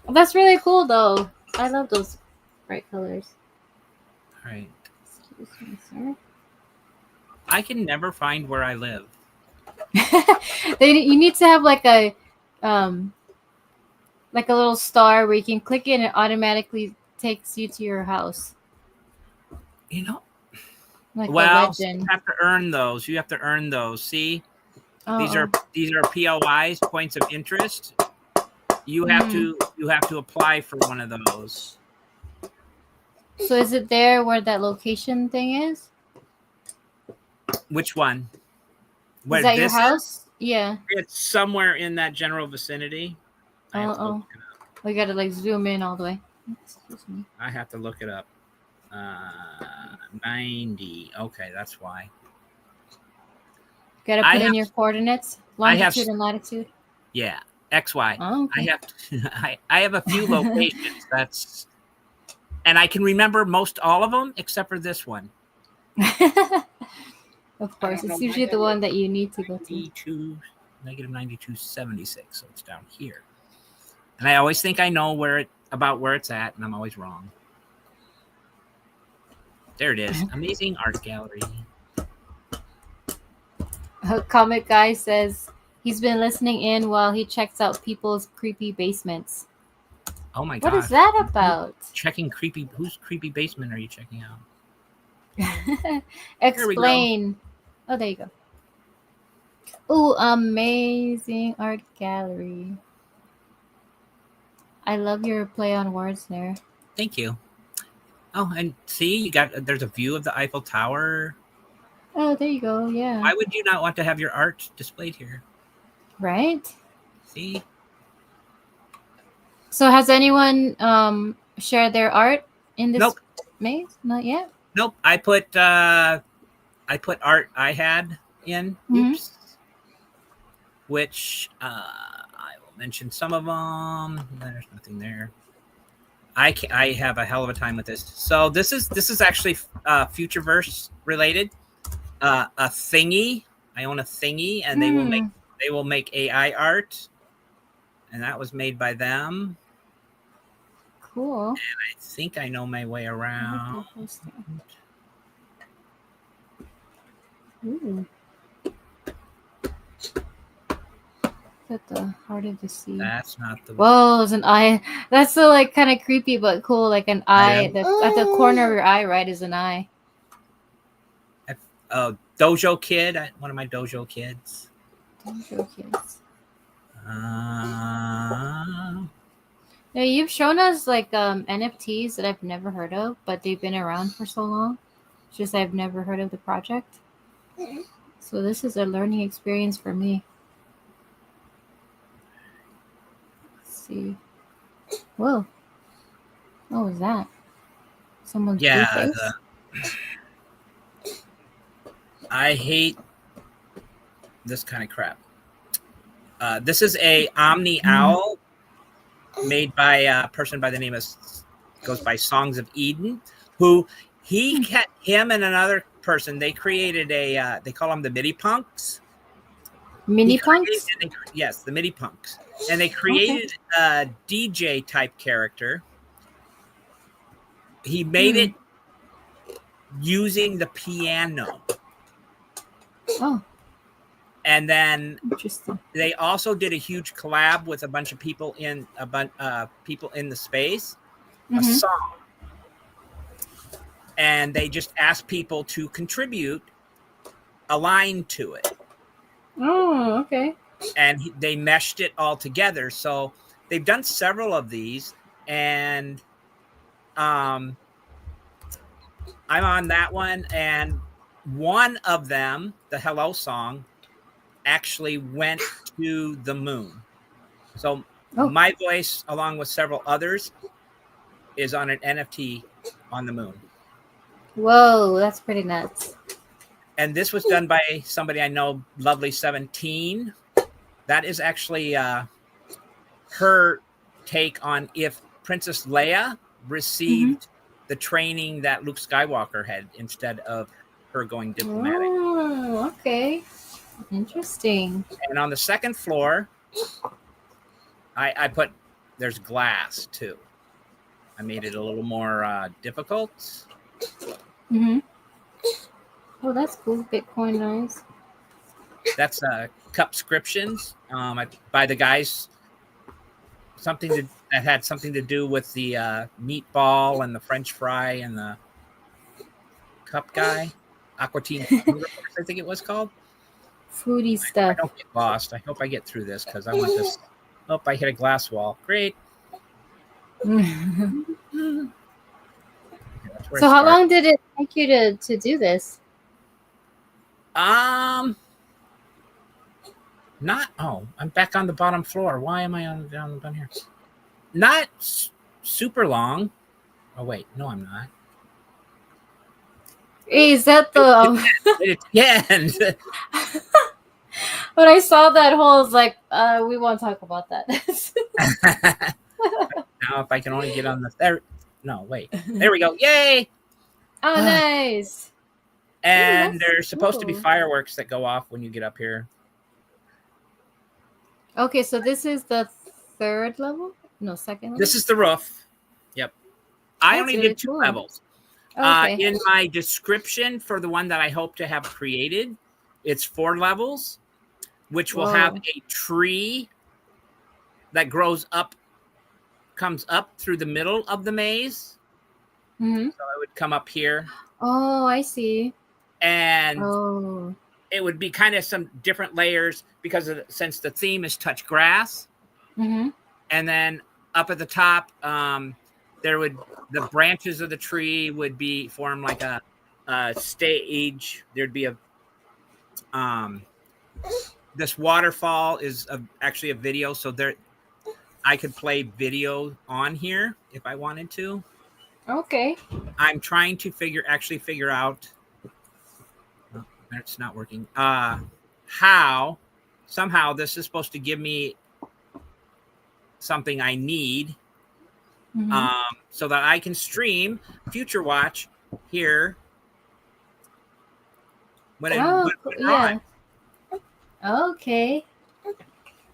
That's really cool, though. I love those bright colors. All right. Excuse me, sir. I can never find where I live. You need to have like a little star where you can click it and it automatically takes you to your house. You know, like well, you have to earn those. See, these are POIs, points of interest. You have to apply for one of those. So is it there where that location thing is? Which one? Is that your house? Yeah. It's somewhere in that general vicinity. We gotta like zoom in all the way. Excuse me. I have to look it up. 90. Okay, that's why. Gotta put in your coordinates, longitude and latitude. Yeah, XY. Oh, okay. I have a few locations. And I can remember most all of them except for this one. Of course, it's usually the one that you need to go to. Negative 92.76, so it's down here. And I always think I know where it's at, and I'm always wrong. There it is. Amazing art gallery. Comic Guy says he's been listening in while he checks out people's creepy basements. Oh my god. What is that about? Whose creepy basement are you checking out? Explain. Oh, there you go. Oh, amazing art gallery. I love your play on words there. Thank you. Oh, and see, there's a view of the Eiffel Tower. Oh, there you go. Yeah. Why would you not want to have your art displayed here? Right? See? So has anyone shared their art in this maze? Not yet? Nope. I put art I had in. Oops. Which I will mention some of them. There's nothing there. I have a hell of a time with this. So this is actually Futureverse related. A thingy. I own a thingy, and they will make AI art, and that was made by them. Cool. And I think I know my way around. Ooh. Look at the heart of the sea. That's not the. Whoa, it's an eye. That's so like kind of creepy but cool. Like an eye at the corner of your eye, right? Is an eye. Dojo Kid. One of my Dojo Kids. Dojo Kids. Yeah, you've shown us like NFTs that I've never heard of, but they've been around for so long. It's just I've never heard of the project. So this is a learning experience for me. Let's see. Whoa. What was that? Someone's blue face? I hate this kind of crap. This is a Omni Owl made by a person by the name of goes by Songs of Eden, who him and another person, they created a they call them the MIDI punks. Mini punks? Yes, the MIDI punks. And they created a DJ type character. He made it using the piano. Oh. And then they also did a huge collab with a bunch of people in the space, a song. And they just asked people to contribute a line to it. Oh, okay. And they meshed it all together. So they've done several of these, and I'm on that one. And one of them, the Hello song, actually went to the moon. So my voice, along with several others, is on an NFT on the moon. Whoa, that's pretty nuts. And this was done by somebody I know, Lovely17. That is actually her take on if Princess Leia received the training that Luke Skywalker had instead of her going diplomatic. Oh, okay. Interesting. And on the second floor, I put, there's glass too. I made it a little more difficult. Oh, that's cool. Bitcoin nice. That's Cupscriptions by the guys. That had something to do with the meatball and the French fry and the cup guy. Aquatine, I think it was called. Foodie stuff. I don't get lost. I hope I get through this because I want this. Oh, I hit a glass wall. Great. So how long did it take you to do this? I'm back on the bottom floor. Why am I down here? Not super long. Oh wait, no, I'm not. Is that the It's end. When I saw that hole, I was like, we won't talk about that. Now if I can only get on the there. No, wait. There we go. Yay! Oh, nice. And Ooh, there's supposed to be cool. fireworks that go off when you get up here. Okay, so this is the third level? No, second level? This is the roof. Yep. I That's only really did 2 cool. levels. Okay. In my description for the one that I hope to have created, it's 4 levels, which will have a tree that comes up through the middle of the maze. So it would come up here. Oh, I see. And it would be kind of some different layers because since the theme is touch grass. And then up at the top, the branches of the tree would form like a stage. There'd be this waterfall is actually a video, so I could play video on here if I wanted to. Okay. I'm trying to figure out. Oh, that's not working. How somehow this is supposed to give me something I need. So that I can stream Future Watch here when it on. Okay.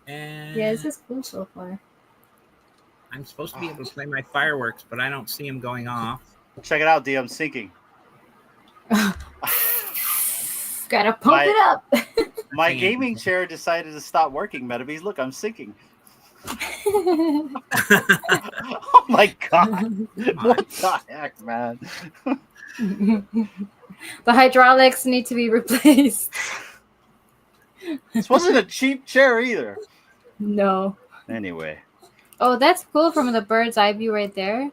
And yeah, this is cool so far. I'm supposed to be able to play my fireworks, but I don't see them going off. Check it out, D. I'm sinking. Gotta pump it up. My gaming chair decided to stop working, Metabeast. Look, I'm sinking. Oh my god. What the heck, man? The hydraulics need to be replaced. This wasn't a cheap chair either. No. Anyway. Oh, that's cool from the bird's eye view right there.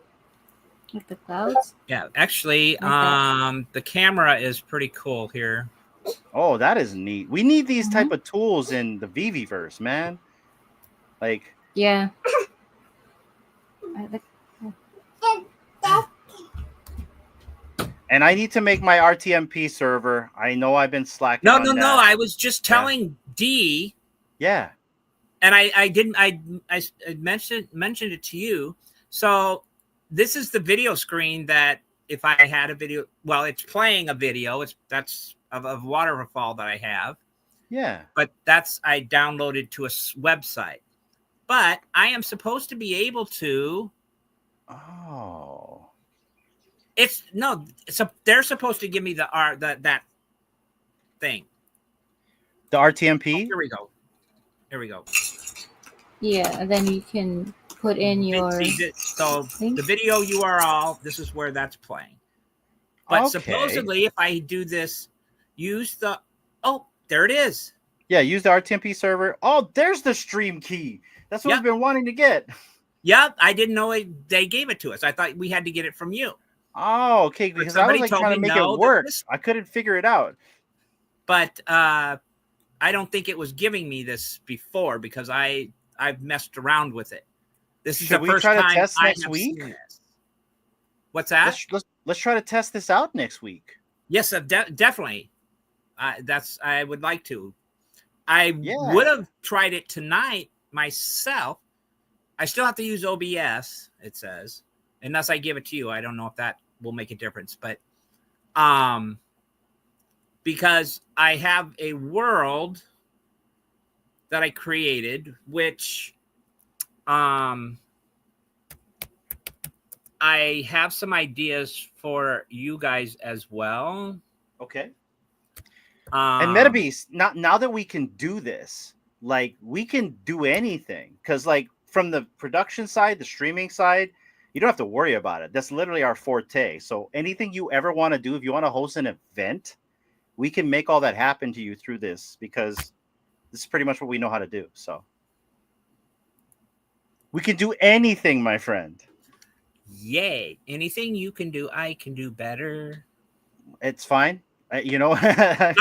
With the clouds. Yeah, actually, the camera is pretty cool here. Oh, that is neat. We need these type of tools in the VVverse, man. Like, yeah. And I need to make my RTMP server. I know I've been slacking. No. I I was just telling D. Yeah. And I didn't. I mentioned it to you. So this is the video screen that if I had a video, well, it's playing a video. That's of waterfall that I have. Yeah. But I downloaded to a website. But I am supposed to be able to. Oh. They're supposed to give me that thing. The RTMP? Oh, here we go. Yeah, and then you can put in your the video URL, this is where that's playing. But supposedly if I do this, there it is. Yeah, use the RTMP server. Oh, there's the stream key. That's what we've been wanting to get. Yep, I didn't know they gave it to us. I thought we had to get it from you. Oh, okay. Because I was trying to make it work. I couldn't figure it out. But I don't think it was giving me this before because I've messed around with it. This is the first time to test I next have week? seen this. What's that? Let's try to test this out next week. Yes, definitely. I would like to. I would have tried it tonight myself. I still have to use OBS, it says. Unless I give it to you. I don't know if that will make a difference. But because I have a world that I created, which I have some ideas for you guys as well. Okay. And Metabeast, now that we can do this, like we can do anything. Because like from the production side, the streaming side, you don't have to worry about it. That's literally our forte. So anything you ever want to do, if you want to host an event, we can make all that happen to you through this because this is pretty much what we know how to do. So we can do anything, my friend. Yay. Anything you can do, I can do better. It's fine. You know, I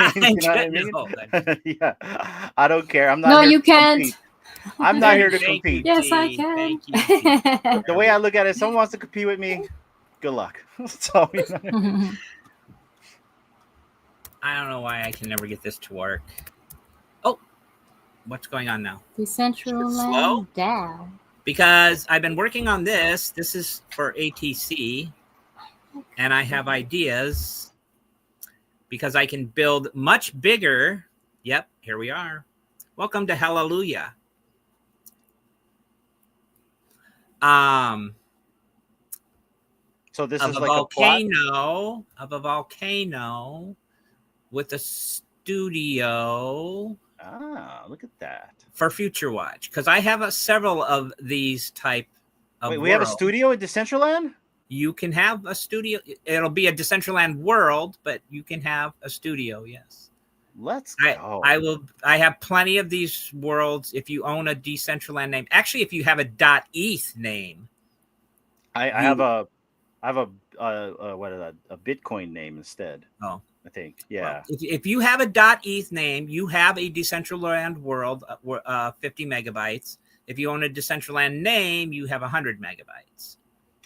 don't care. I'm not. No, you can't. I'm not here to compete. Yes, I can. The way I look at it, someone wants to compete with me, good luck. So, I don't know why I can never get this to work. Oh, what's going on now? Decentraland down. Because I've been working on this. This is for ATC, and I have ideas because I can build much bigger. Yep, here we are. Welcome to Hallelujah. So this of is a like volcano, of a volcano with a studio. Ah, look at that. For Future Watch, because I have several of these type of Wait, we have a studio in Decentraland? You can have a studio. It'll be a Decentraland world, but you can have a studio, yes. Let's go. I have plenty of these worlds. If you own a Decentraland name, actually, if you have a .eth name, I have a what is that? A Bitcoin name instead. Oh, I think yeah. Well, if you have a .eth name, you have a Decentraland world, 50 megabytes. If you own a Decentraland name, you have 100 megabytes.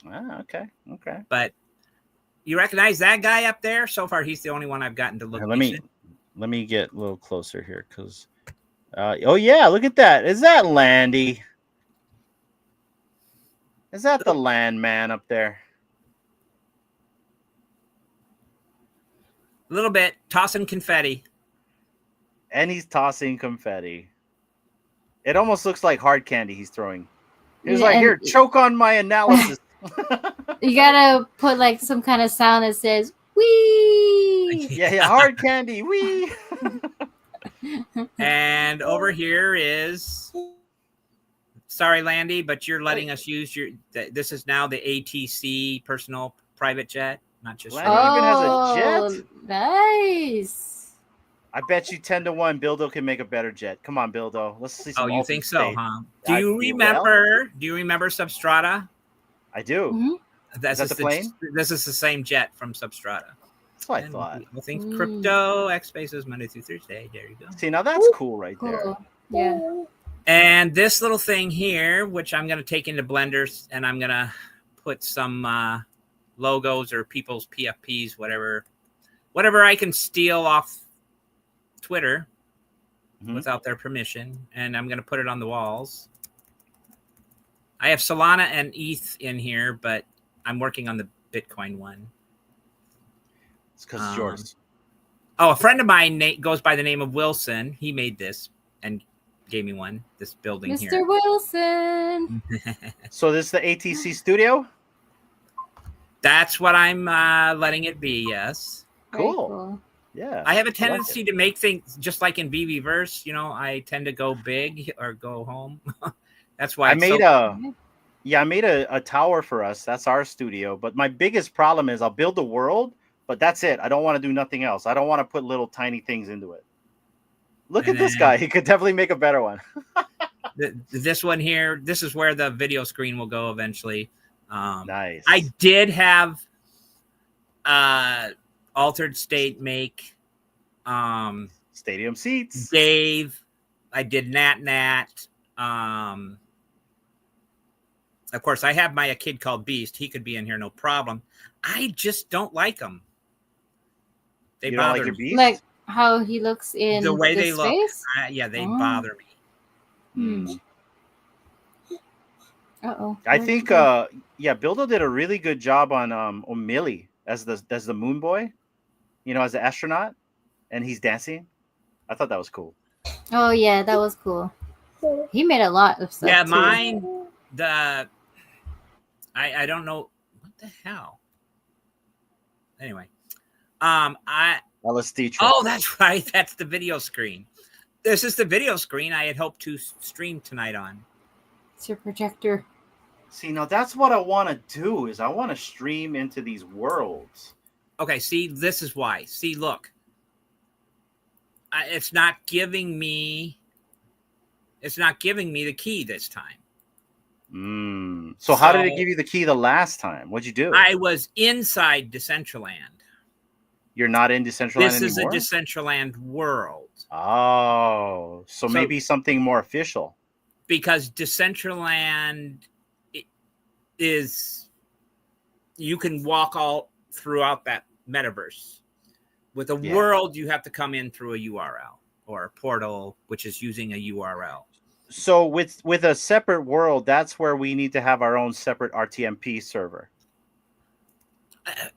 Ah, okay. But you recognize that guy up there? So far, he's the only one I've gotten to look. Let me get a little closer here, because oh yeah, look at that. Is that Landy? Is that the land man up there? A little bit tossing confetti, and he's tossing confetti. It almost looks like hard candy he's throwing. He's like, "Here, choke on my analysis." You gotta put like some kind of sound that says "wee." Yeah, hard candy, wee. And over here is, sorry, Landy, but you're letting us use your. This is now the ATC personal private jet, not just. Landy even has a jet. Nice. I bet you 10-1 Bildo can make a better jet. Come on, Bildo. Let's see some. Oh, you think so, state. huh? Do you remember Substrata? I do. Mm-hmm. Is that the plane? This is the same jet from Substrata. That's what I thought. I think Crypto X Spaces Monday through Thursday. There you go. See, now that's cool right there. Yeah. And this little thing here, which I'm going to take into Blender, and I'm going to put some logos or people's PFPs, whatever I can steal off Twitter without their permission, and I'm going to put it on the walls. I have Solana and ETH in here, but I'm working on the Bitcoin one. It's because it's yours. Oh, a friend of mine goes by the name of Wilson. He made this and gave me one. This building here, Mr. Wilson. So this is the ATC studio. That's what I'm letting it be. Yes. Cool. Yeah. I have a tendency to make things just like in VVverse. You know, I tend to go big or go home. That's why I made a tower for us. That's our studio. But my biggest problem is I'll build the world, but that's it. I don't want to do nothing else. I don't want to put little tiny things into it. Look at this guy. He could definitely make a better one. This one here, this is where the video screen will go eventually. Nice. I did have Altered State make stadium seats. Dave. I did Nat. Of course, I have a kid called Beast. He could be in here, no problem. I just don't like him. They bother me. Like how he looks in the way they space? look. Yeah, they bother me. Uh-oh. I think Bildo did a really good job on Millie as the moon boy, you know, as the astronaut, and he's dancing. I thought that was cool. Oh yeah, that was cool. He made a lot of stuff. Yeah, too. mine. I don't know what the hell. Anyway, LSD trip. Oh, that's right. That's the video screen. This is the video screen I had hoped to stream tonight on. It's your projector. See, now that's what I want to do. Is I want to stream into these worlds. Okay, see, this is why. See, look. It's not giving me the key this time. So how did it give you the key the last time? What'd you do? I was inside Decentraland. You're not in Decentraland anymore? This is a Decentraland world. Oh, so maybe something more official. Because Decentraland is, you can walk all throughout that metaverse. With a world, you have to come in through a URL or a portal, which is using a URL. So with a separate world, that's where we need to have our own separate RTMP server.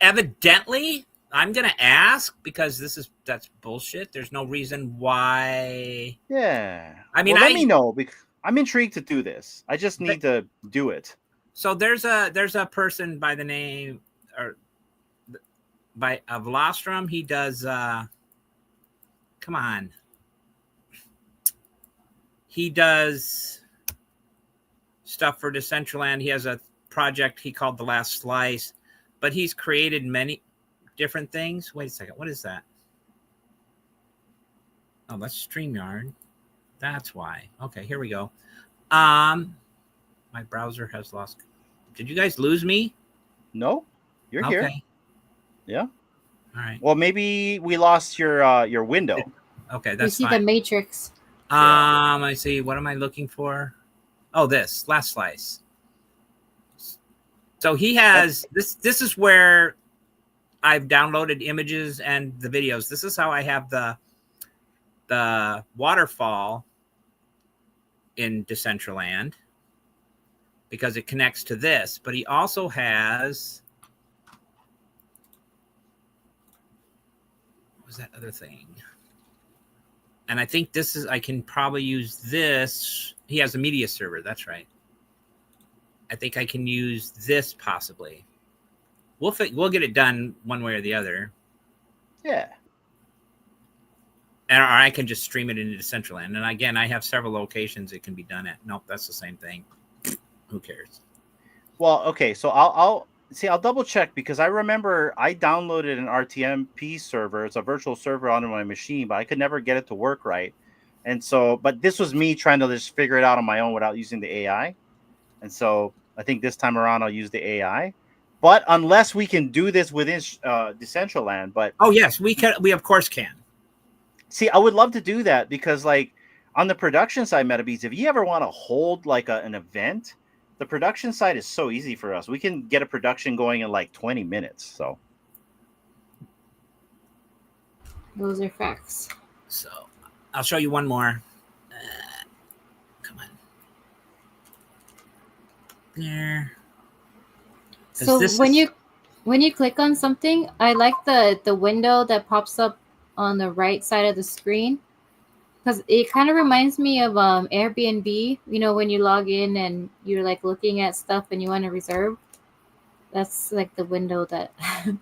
Evidently, I'm going to ask because that's bullshit. There's no reason why. Yeah. I mean, let me know because I'm intrigued to do this. I just need to do it. So there's a person by the name of Livestream. He does come on. He does stuff for Decentraland. He has a project he called The Last Slice, but he's created many different things. Wait a second. What is that? Oh, that's StreamYard. That's why. Okay, here we go. My browser has lost. Did you guys lose me? No, you're here. Yeah. All right. Well, maybe we lost your window. Okay, that's fine. You see the Matrix. I see. What am I looking for? Oh, this Last Slice. So he has this. This is where I've downloaded images and the videos. This is how I have the waterfall in Decentraland because it connects to this. But he also has what was that other thing? And I think I can probably use this. He has a media server. That's right. I think I can use this possibly. We'll get it done one way or the other. Yeah. or I can just stream it into Decentraland. And again, I have several locations it can be done at. Nope, that's the same thing. Who cares? Well, okay, so I'll see. I'll double check because I remember I downloaded an RTMP server. It's a virtual server onto my machine, but I could never get it to work right. And so, but this was me trying to just figure it out on my own without using the AI. And so, I think this time around I'll use the AI. But unless we can do this within Decentraland, but oh yes, we can. We of course can. see, I would love to do that because, like, on the production side, Metabeast, if you ever want to hold like an event, the production side is so easy for us. We can get a production going in like 20 minutes. So Those are facts. So I'll show you one more. Come on. There. So when you click on something, I like the window that pops up on the right side of the screen, because it kind of reminds me of Airbnb. You know, when you log in and you're like looking at stuff and you want to reserve. That's like the window that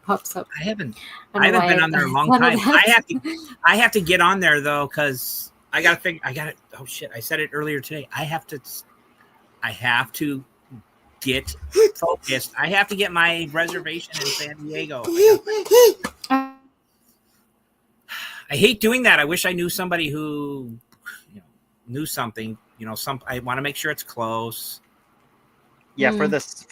pops up. I haven't I don't know been why on there a long thought of time. that. I have to get on there though, because I got to figure. I got it. Oh shit! I said it earlier today. I have to get focused. I have to get my reservation in San Diego. I hate doing that. I wish I knew somebody who knew something. I want to make sure it's close. yeah, for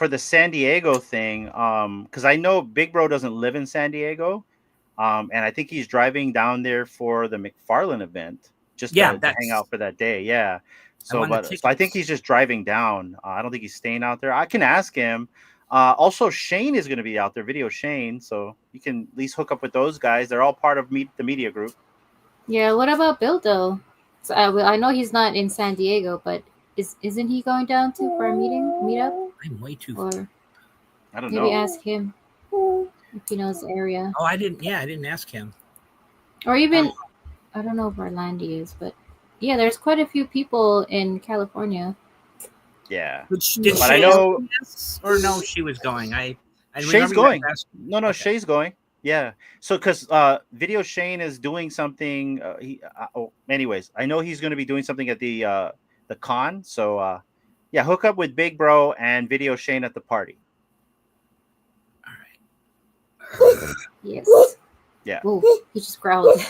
the San Diego thing, because I know Big Bro doesn't live in San Diego, and I think he's driving down there for the McFarlane event just to hang out for that day. Yeah. So, I think he's just driving down. I don't think he's staying out there. I can ask him. Also, Shane is going to be out there, Video Shane. So you can at least hook up with those guys. They're all part of the media group. Yeah, what about Bill though? So, I know he's not in San Diego, but isn't he going down to for a meetup? I'm way too. Or I don't know. Maybe ask him if he knows the area. Oh, I didn't ask him. Or even I don't know where Landy is, but yeah, there's quite a few people in California. Yeah, but I know. Or no, she was going. Shay's going. No, Shay's going. Yeah. So, because Video Shane is doing something. Anyways, I know he's going to be doing something at the con. So, yeah, hook up with Big Bro and Video Shane at the party. All right. Yes. Yeah. Ooh, he just growled.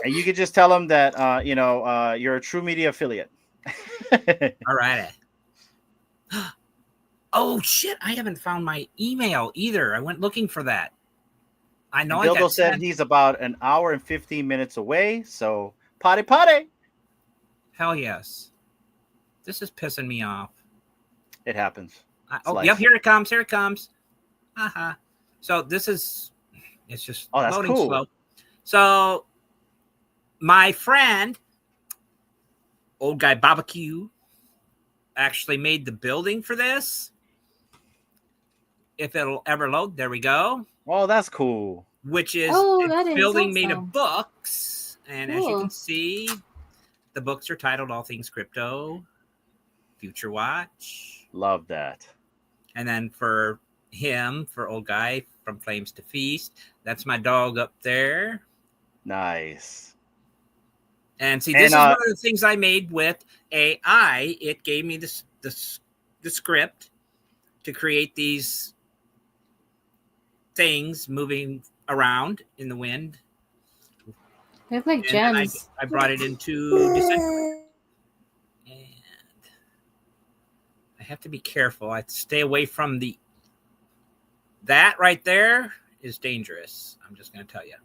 And you could just tell him that you're a True Media affiliate. All right. Oh shit! I haven't found my email either. I went looking for that. I know. Bildo said he's about an hour and 15 minutes away. So potty. Hell yes. This is pissing me off. It happens. Yep. Here it comes. Uh-huh. So this is. It's just that's loading cool. slow. So my friend, old guy Barbecue, actually made the building for this. If it'll ever load, there we go. Oh, that's cool. Which is building made of books. And as you can see, the books are titled All Things Crypto, Future Watch. Love that. And then for him, for old guy, From Flames to Feast, that's my dog up there. Nice. And see, this is one of the things I made with AI. It gave me the script to create these things moving around in the wind. They look like gems. I brought it into December. And I have to be careful. I have to stay away from that right there is dangerous. I'm just going to tell you.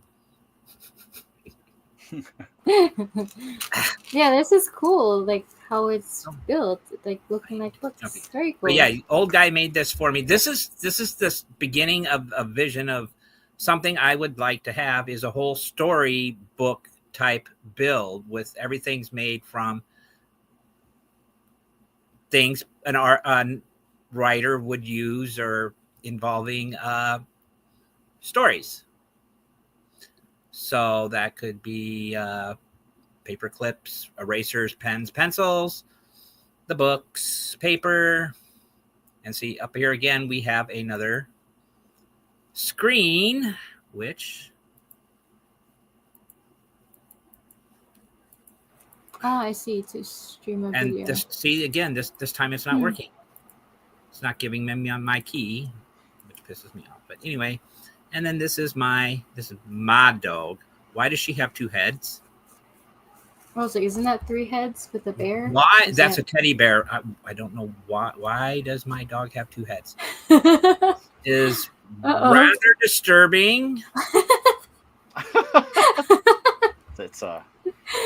Yeah, this is cool. Like how it's built, like looking like books. It's very cool. But yeah, old guy made this for me. This is this beginning of a vision of something I would like to have is a whole story book type build with everything's made from things a writer would use or involving stories. So that could be paper clips, erasers, pens, pencils, the books, paper. And see up here again, we have another screen, which I see. To stream a And video. this time it's not working. It's not giving me on my key, which pisses me off. But anyway, and then this is my dog. Why does she have 2 heads? I was like, isn't that 3 heads with a bear? Why? Is That's that... a teddy bear. I don't know why. Why does my dog have 2 heads? Is rather disturbing. It's a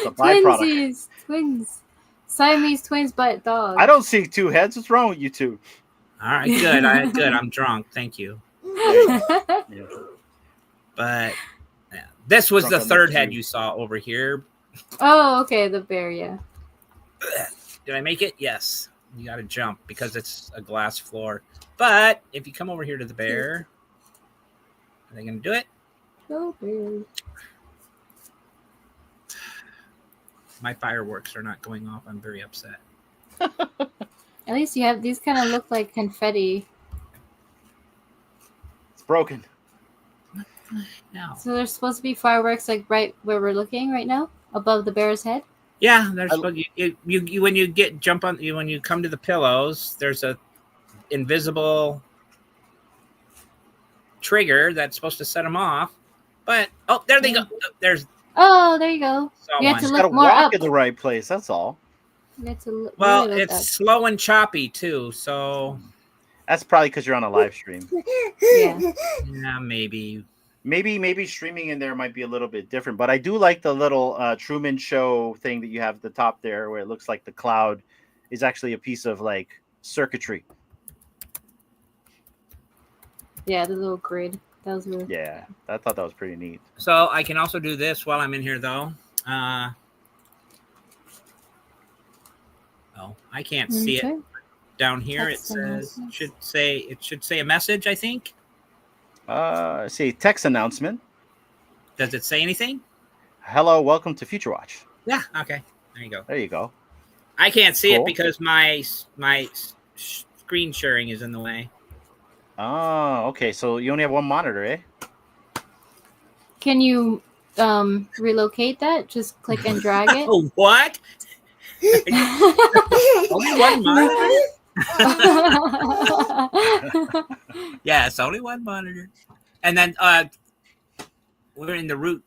byproduct. Twinsies, twins, Siamese twins, but dogs. I don't see 2 heads. What's wrong with you two? All right, good. I'm drunk. Thank you. Yeah. But yeah, this was Drunk the on third that head too. you saw over here. Oh, okay, the bear, yeah. Did I make it? Yes. You got to jump because it's a glass floor. But if you come over here to the bear, are they going to do it? Go bear. My fireworks are not going off. I'm very upset. At least you have these. Kind of look like confetti. It's broken. No. So there's supposed to be fireworks like right where we're looking right now, above the bear's head. Yeah, there's you when you come to the pillows, there's a invisible trigger that's supposed to set them off. But there they go. There's there you go. You have to look more walk up. in the right place. That's all. You have to look, well, really look it's up. slow and choppy too. So that's probably because you're on a live stream. Yeah, maybe. Maybe streaming in there might be a little bit different, but I do like the little Truman Show thing that you have at the top there, where it looks like the cloud is actually a piece of like circuitry. Yeah, the little grid. That was really Yeah, I thought that was pretty neat. So I can also do this while I'm in here, though. I can't see it down here. Text It should say a message, I think. See, text announcement. Does it say anything? Hello, welcome to Future Watch. Yeah. Okay. There you go. There you go. I can't see Cool. it because my screen sharing is in the way. Oh, okay. So you only have one monitor, eh? Can you relocate that? Just click and drag it. Oh, what? Only one monitor? Yes, only one monitor. And then we're in the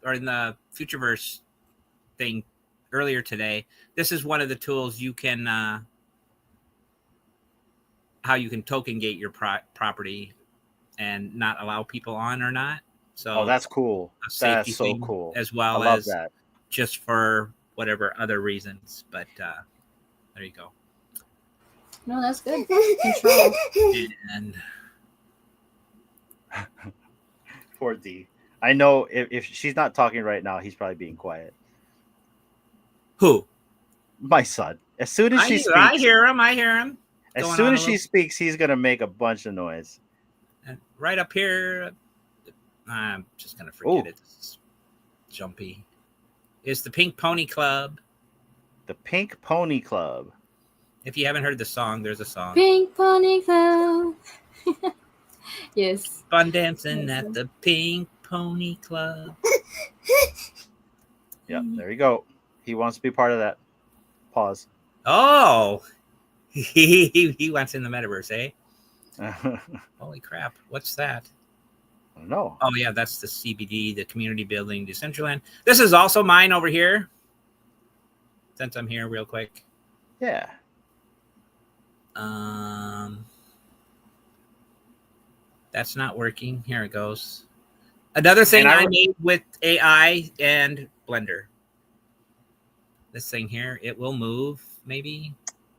or in the Futureverse thing earlier today. This is one of the tools you can how you can token gate your property and not allow people on or not. So that's cool. That's so thing, cool. As well I love as that. Just for whatever other reasons. But there you go. No, that's good. Control. And Poor D. I know if she's not talking right now, he's probably being quiet. Who? My son. As soon as she speaks, I hear him. As soon as she speaks, he's gonna make a bunch of noise. And right up here, I'm just gonna forget it. It's jumpy. It's the Pink Pony Club. The Pink Pony Club. If you haven't heard the song, there's a song. Pink Pony Club. Yes. Fun dancing at the Pink Pony Club. Yep, there you go. He wants to be part of that. Pause. Oh, he wants in the metaverse, eh? Holy crap! What's that? I don't know. Oh yeah, that's the CBD, the Community Building Decentraland. This is also mine over here. Since I'm here, real quick. Yeah. That's not working. Here it goes. Another thing I made with AI and Blender. This thing here, it will move, maybe.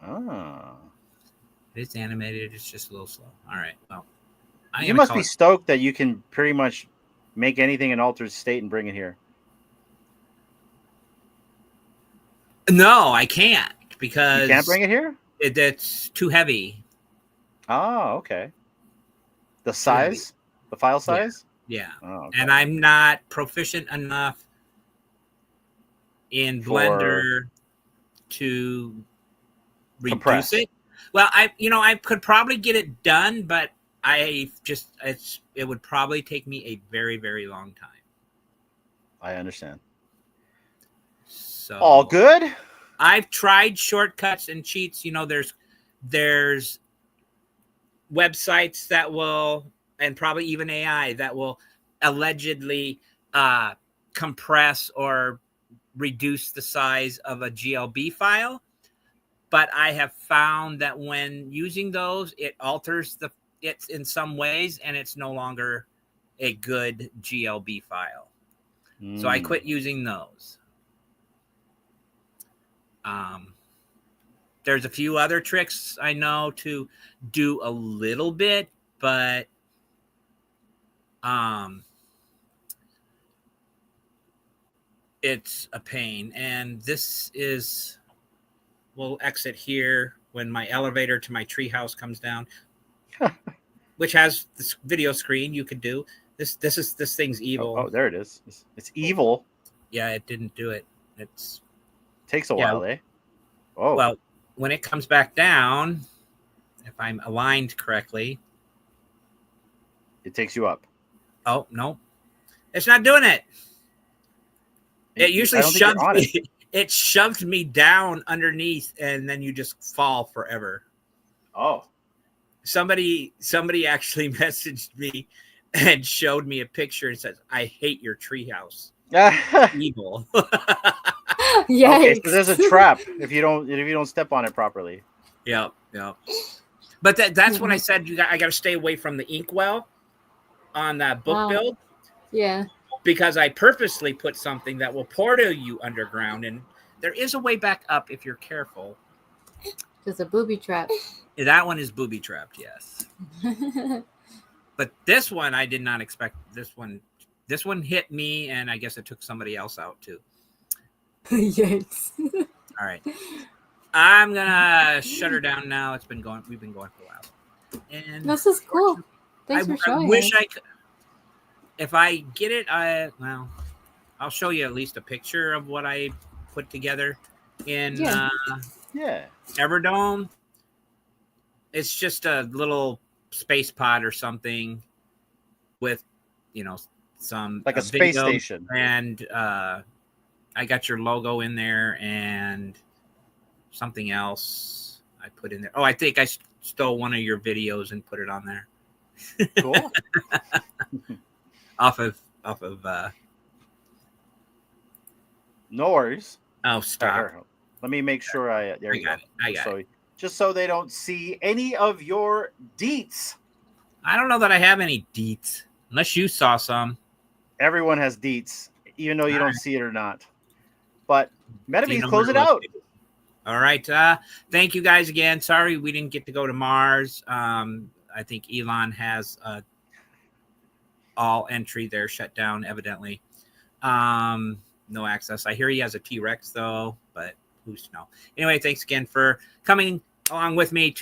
Oh. It's animated. It's just a little slow. All right. Well, you must be stoked that you can pretty much make anything in altered state and bring it here. No, I can't because you can't bring it here. It's too heavy. Oh, okay. The size, the file size. Yeah. Oh, okay. And I'm not proficient enough in Blender to reduce it. Well, I could probably get it done, but it would probably take me a very, very long time. I understand. So all good. I've tried shortcuts and cheats. There's websites that will, and probably even AI that will allegedly compress or reduce the size of a GLB file. But I have found that when using those, it alters it in some ways, and it's no longer a good GLB file. So I quit using those. There's a few other tricks I know to do a little bit, but it's a pain. And we'll exit here when my elevator to my treehouse comes down, which has this video screen you could do. This thing's evil. Oh, there it is. It's evil. Yeah, it didn't do it. Takes a while, eh? Oh. Well, when it comes back down, if I'm aligned correctly, it takes you up. Oh, no. It's not doing it. It usually shoves me. It shoved me down underneath, and then you just fall forever. Oh. Somebody actually messaged me and showed me a picture and says, "I hate your treehouse." Evil. Okay, so there's a trap if you don't step on it properly. Yeah. But that's when I said I got to stay away from the inkwell on that book build. Yeah. Because I purposely put something that will portal you underground, and there is a way back up if you're careful. There's a booby trap. That one is booby trapped, yes. But this one, I did not expect. This one hit me, and I guess it took somebody else out too. Yikes. All right. I'm gonna shut her down now. We've been going for a while. And this is cool. Thanks for showing. I wish I could. If I get it, I'll show you at least a picture of what I put together in Everdome. It's just a little space pod or something with, some like a space station, and I got your logo in there and something else I put in there. Oh, I think I stole one of your videos and put it on there. Cool. off of no worries. Oh, stop. Let me make sure I got it. Just so they don't see any of your deets. I don't know that I have any deets unless you saw some. Everyone has deets, even though you don't see it or not. But Metabeast, close it out. All right. Thank you guys again. Sorry we didn't get to go to Mars. I think Elon has all entry there shut down, evidently. No access. I hear he has a T-Rex, though, but who's to know? Anyway, thanks again for coming along with me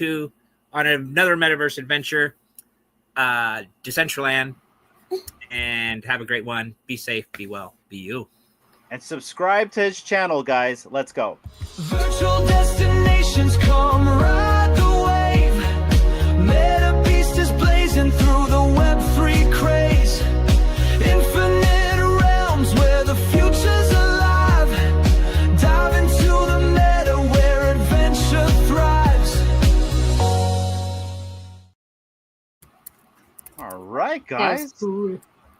on another metaverse adventure, Decentraland, and have a great one. Be safe, be well, be you. And subscribe to his channel, guys. Let's go. Virtual destinations come ride the wave. Metabeast is blazing through the Web3 craze. Infinite realms where the future's alive. Dive into the meta where adventure thrives. All right, guys.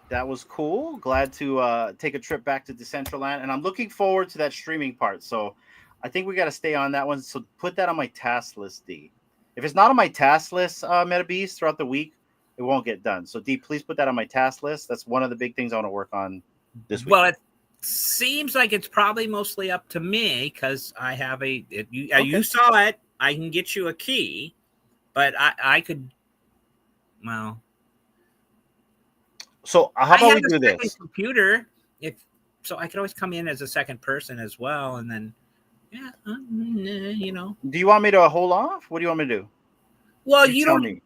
That was cool. Glad to take a trip back to Decentraland, and I'm looking forward to that streaming part. So I think we got to stay on that one. So put that on my task list, D. If it's not on my task list, Metabeast, throughout the week, it won't get done. So D, please put that on my task list. That's one of the big things I want to work on this week. Well, it seems like it's probably mostly up to me because I have you saw it. I can get you a key, but I could, well. So how about we do this? Computer, so I could always come in as a second person as well, and then, Do you want me to hold off? What do you want me to do? Well, you don't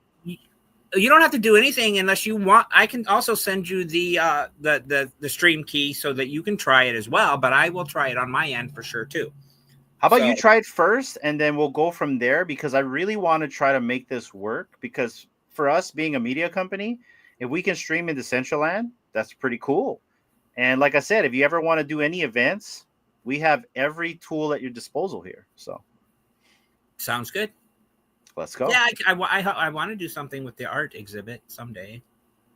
have to do anything unless you want. I can also send you the stream key so that you can try it as well. But I will try it on my end for sure too. How about you try it first, and then we'll go from there, because I really want to try to make this work. Because for us being a media company, if we can stream in Decentraland, that's pretty cool. And like I said, if you ever want to do any events, we have every tool at your disposal here. So sounds good. Let's go. Yeah, I want to do something with the art exhibit someday.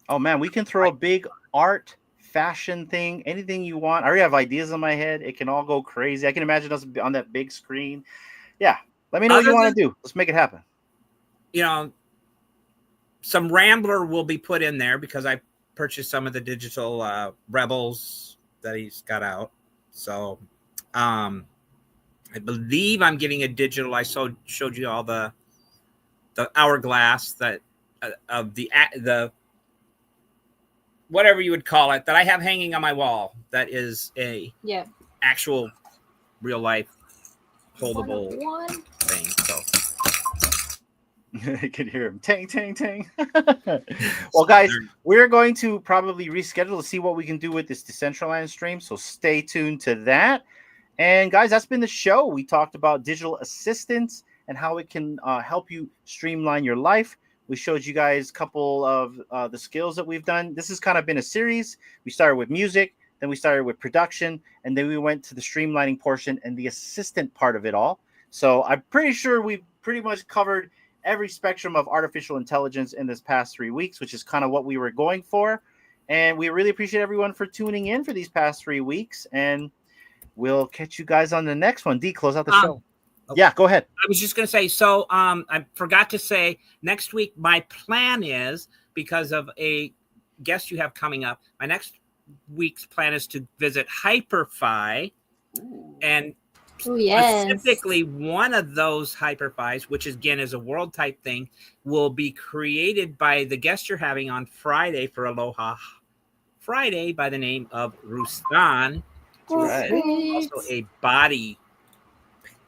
Oh man, we can throw a big art fashion thing, anything you want. I already have ideas in my head. It can all go crazy. I can imagine us on that big screen. Yeah, let me know what you want to do. Let's make it happen. You know, some Rambler will be put in there because I purchased some of the digital Rebels that he's got out. So I believe I'm getting a digital. I showed you all the hourglass that of the whatever you would call it that I have hanging on my wall. That is a actual real life holdable thing. So I can hear him tang tang tang. Well, guys, we're going to probably reschedule to see what we can do with this decentralized stream. So stay tuned to that. And guys, that's been the show. We talked about digital assistants and how it can help you streamline your life. We showed you guys a couple of the skills that we've done. This has kind of been a series. We started with music, then we started with production, and then we went to the streamlining portion and the assistant part of it all. So I'm pretty sure we've pretty much covered every spectrum of artificial intelligence in this past 3 weeks, which is kind of what we were going for. And we really appreciate everyone for tuning in for these past 3 weeks. And we'll catch you guys on the next one. D, close out the show. Yeah, go ahead. I was just going to say, so I forgot to say, next week, my plan is, because of a guest you have coming up, my next week's plan is to visit HyperFi. And specifically one of those HyperFis, which again is a world type thing, will be created by the guest you're having on Friday for Aloha Friday by the name of Rustan, who is also a body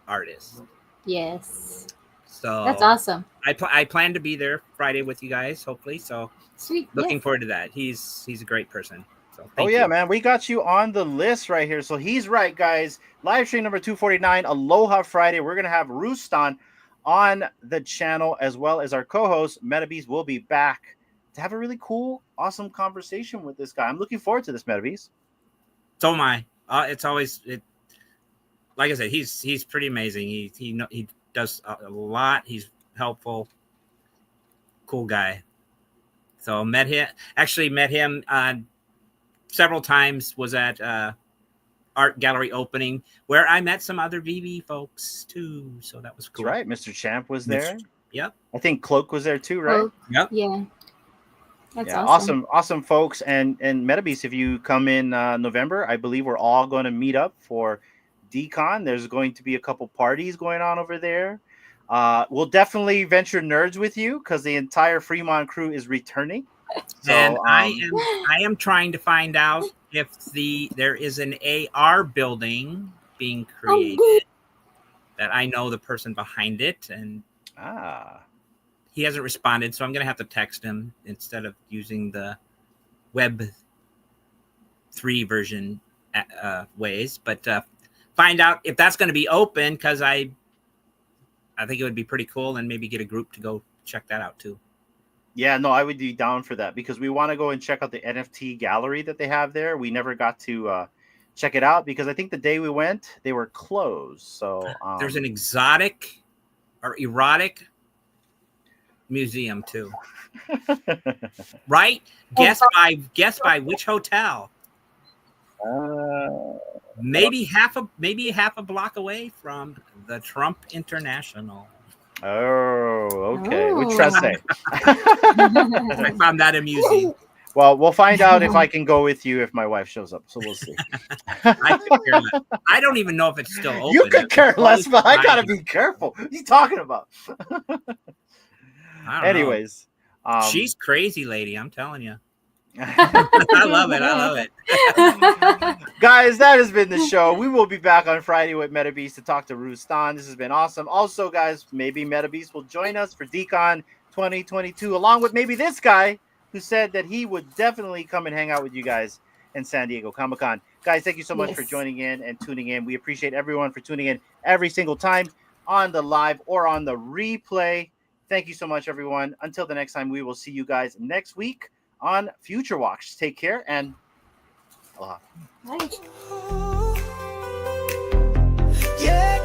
artist. Yes. So that's awesome. I plan to be there Friday with you guys, hopefully. So sweet. Looking forward to that. He's a great person. So thank you. Man, we got you on the list right here. So he's right, guys. Live stream number 249, Aloha Friday. We're gonna have Rustan on the channel, as well as our co-host Metabeast will be back to have a really cool, awesome conversation with this guy. I'm looking forward to this, Metabeast. So am I. It's always like I said, he's pretty amazing. He does a lot. He's helpful, cool guy. So met him several times. Was at art gallery opening where I met some other VV folks too. So that was cool. That's right. Mr. Champ was there. Yep. I think Cloak was there too, right? Yep. Yeah. That's awesome folks. And Metabeast, if you come in November, I believe we're all going to meet up for DCon. There's going to be a couple parties going on over there. We'll definitely venture nerds with you because the entire Fremont crew is returning. So, and I am trying to find out if there is an AR building being created that I know the person behind it, and he hasn't responded, so I'm going to have to text him instead of using the Web 3 version ways. But find out if that's going to be open, because I think it would be pretty cool, and maybe get a group to go check that out too. Yeah, no, I would be down for that because we want to go and check out the NFT gallery that they have there. We never got to check it out because I think the day we went, they were closed. So there's an exotic or erotic museum too. Right? Guess by which hotel? Maybe half a block away from the Trump International. Oh, okay. We trust it. I found that amusing. Well, we'll find out if I can go with you if my wife shows up. So we'll see. I don't even know if it's still open. You could care less, but I gotta be careful. What are you talking about? Anyways, she's crazy, lady. I'm telling you. I love it. Guys, that has been the show. We will be back on Friday with Metabeast to talk to Rustan. This has been awesome. Also, guys, maybe Metabeast will join us for DCon 2022, along with maybe this guy who said that he would definitely come and hang out with you guys in San Diego Comic-Con. Guys, thank you so much for joining in and tuning in. We appreciate everyone for tuning in every single time on the live or on the replay. Thank you so much, everyone. Until the next time, we will see you guys next week on Future Watch. Take care and aloha. Bye. Yeah,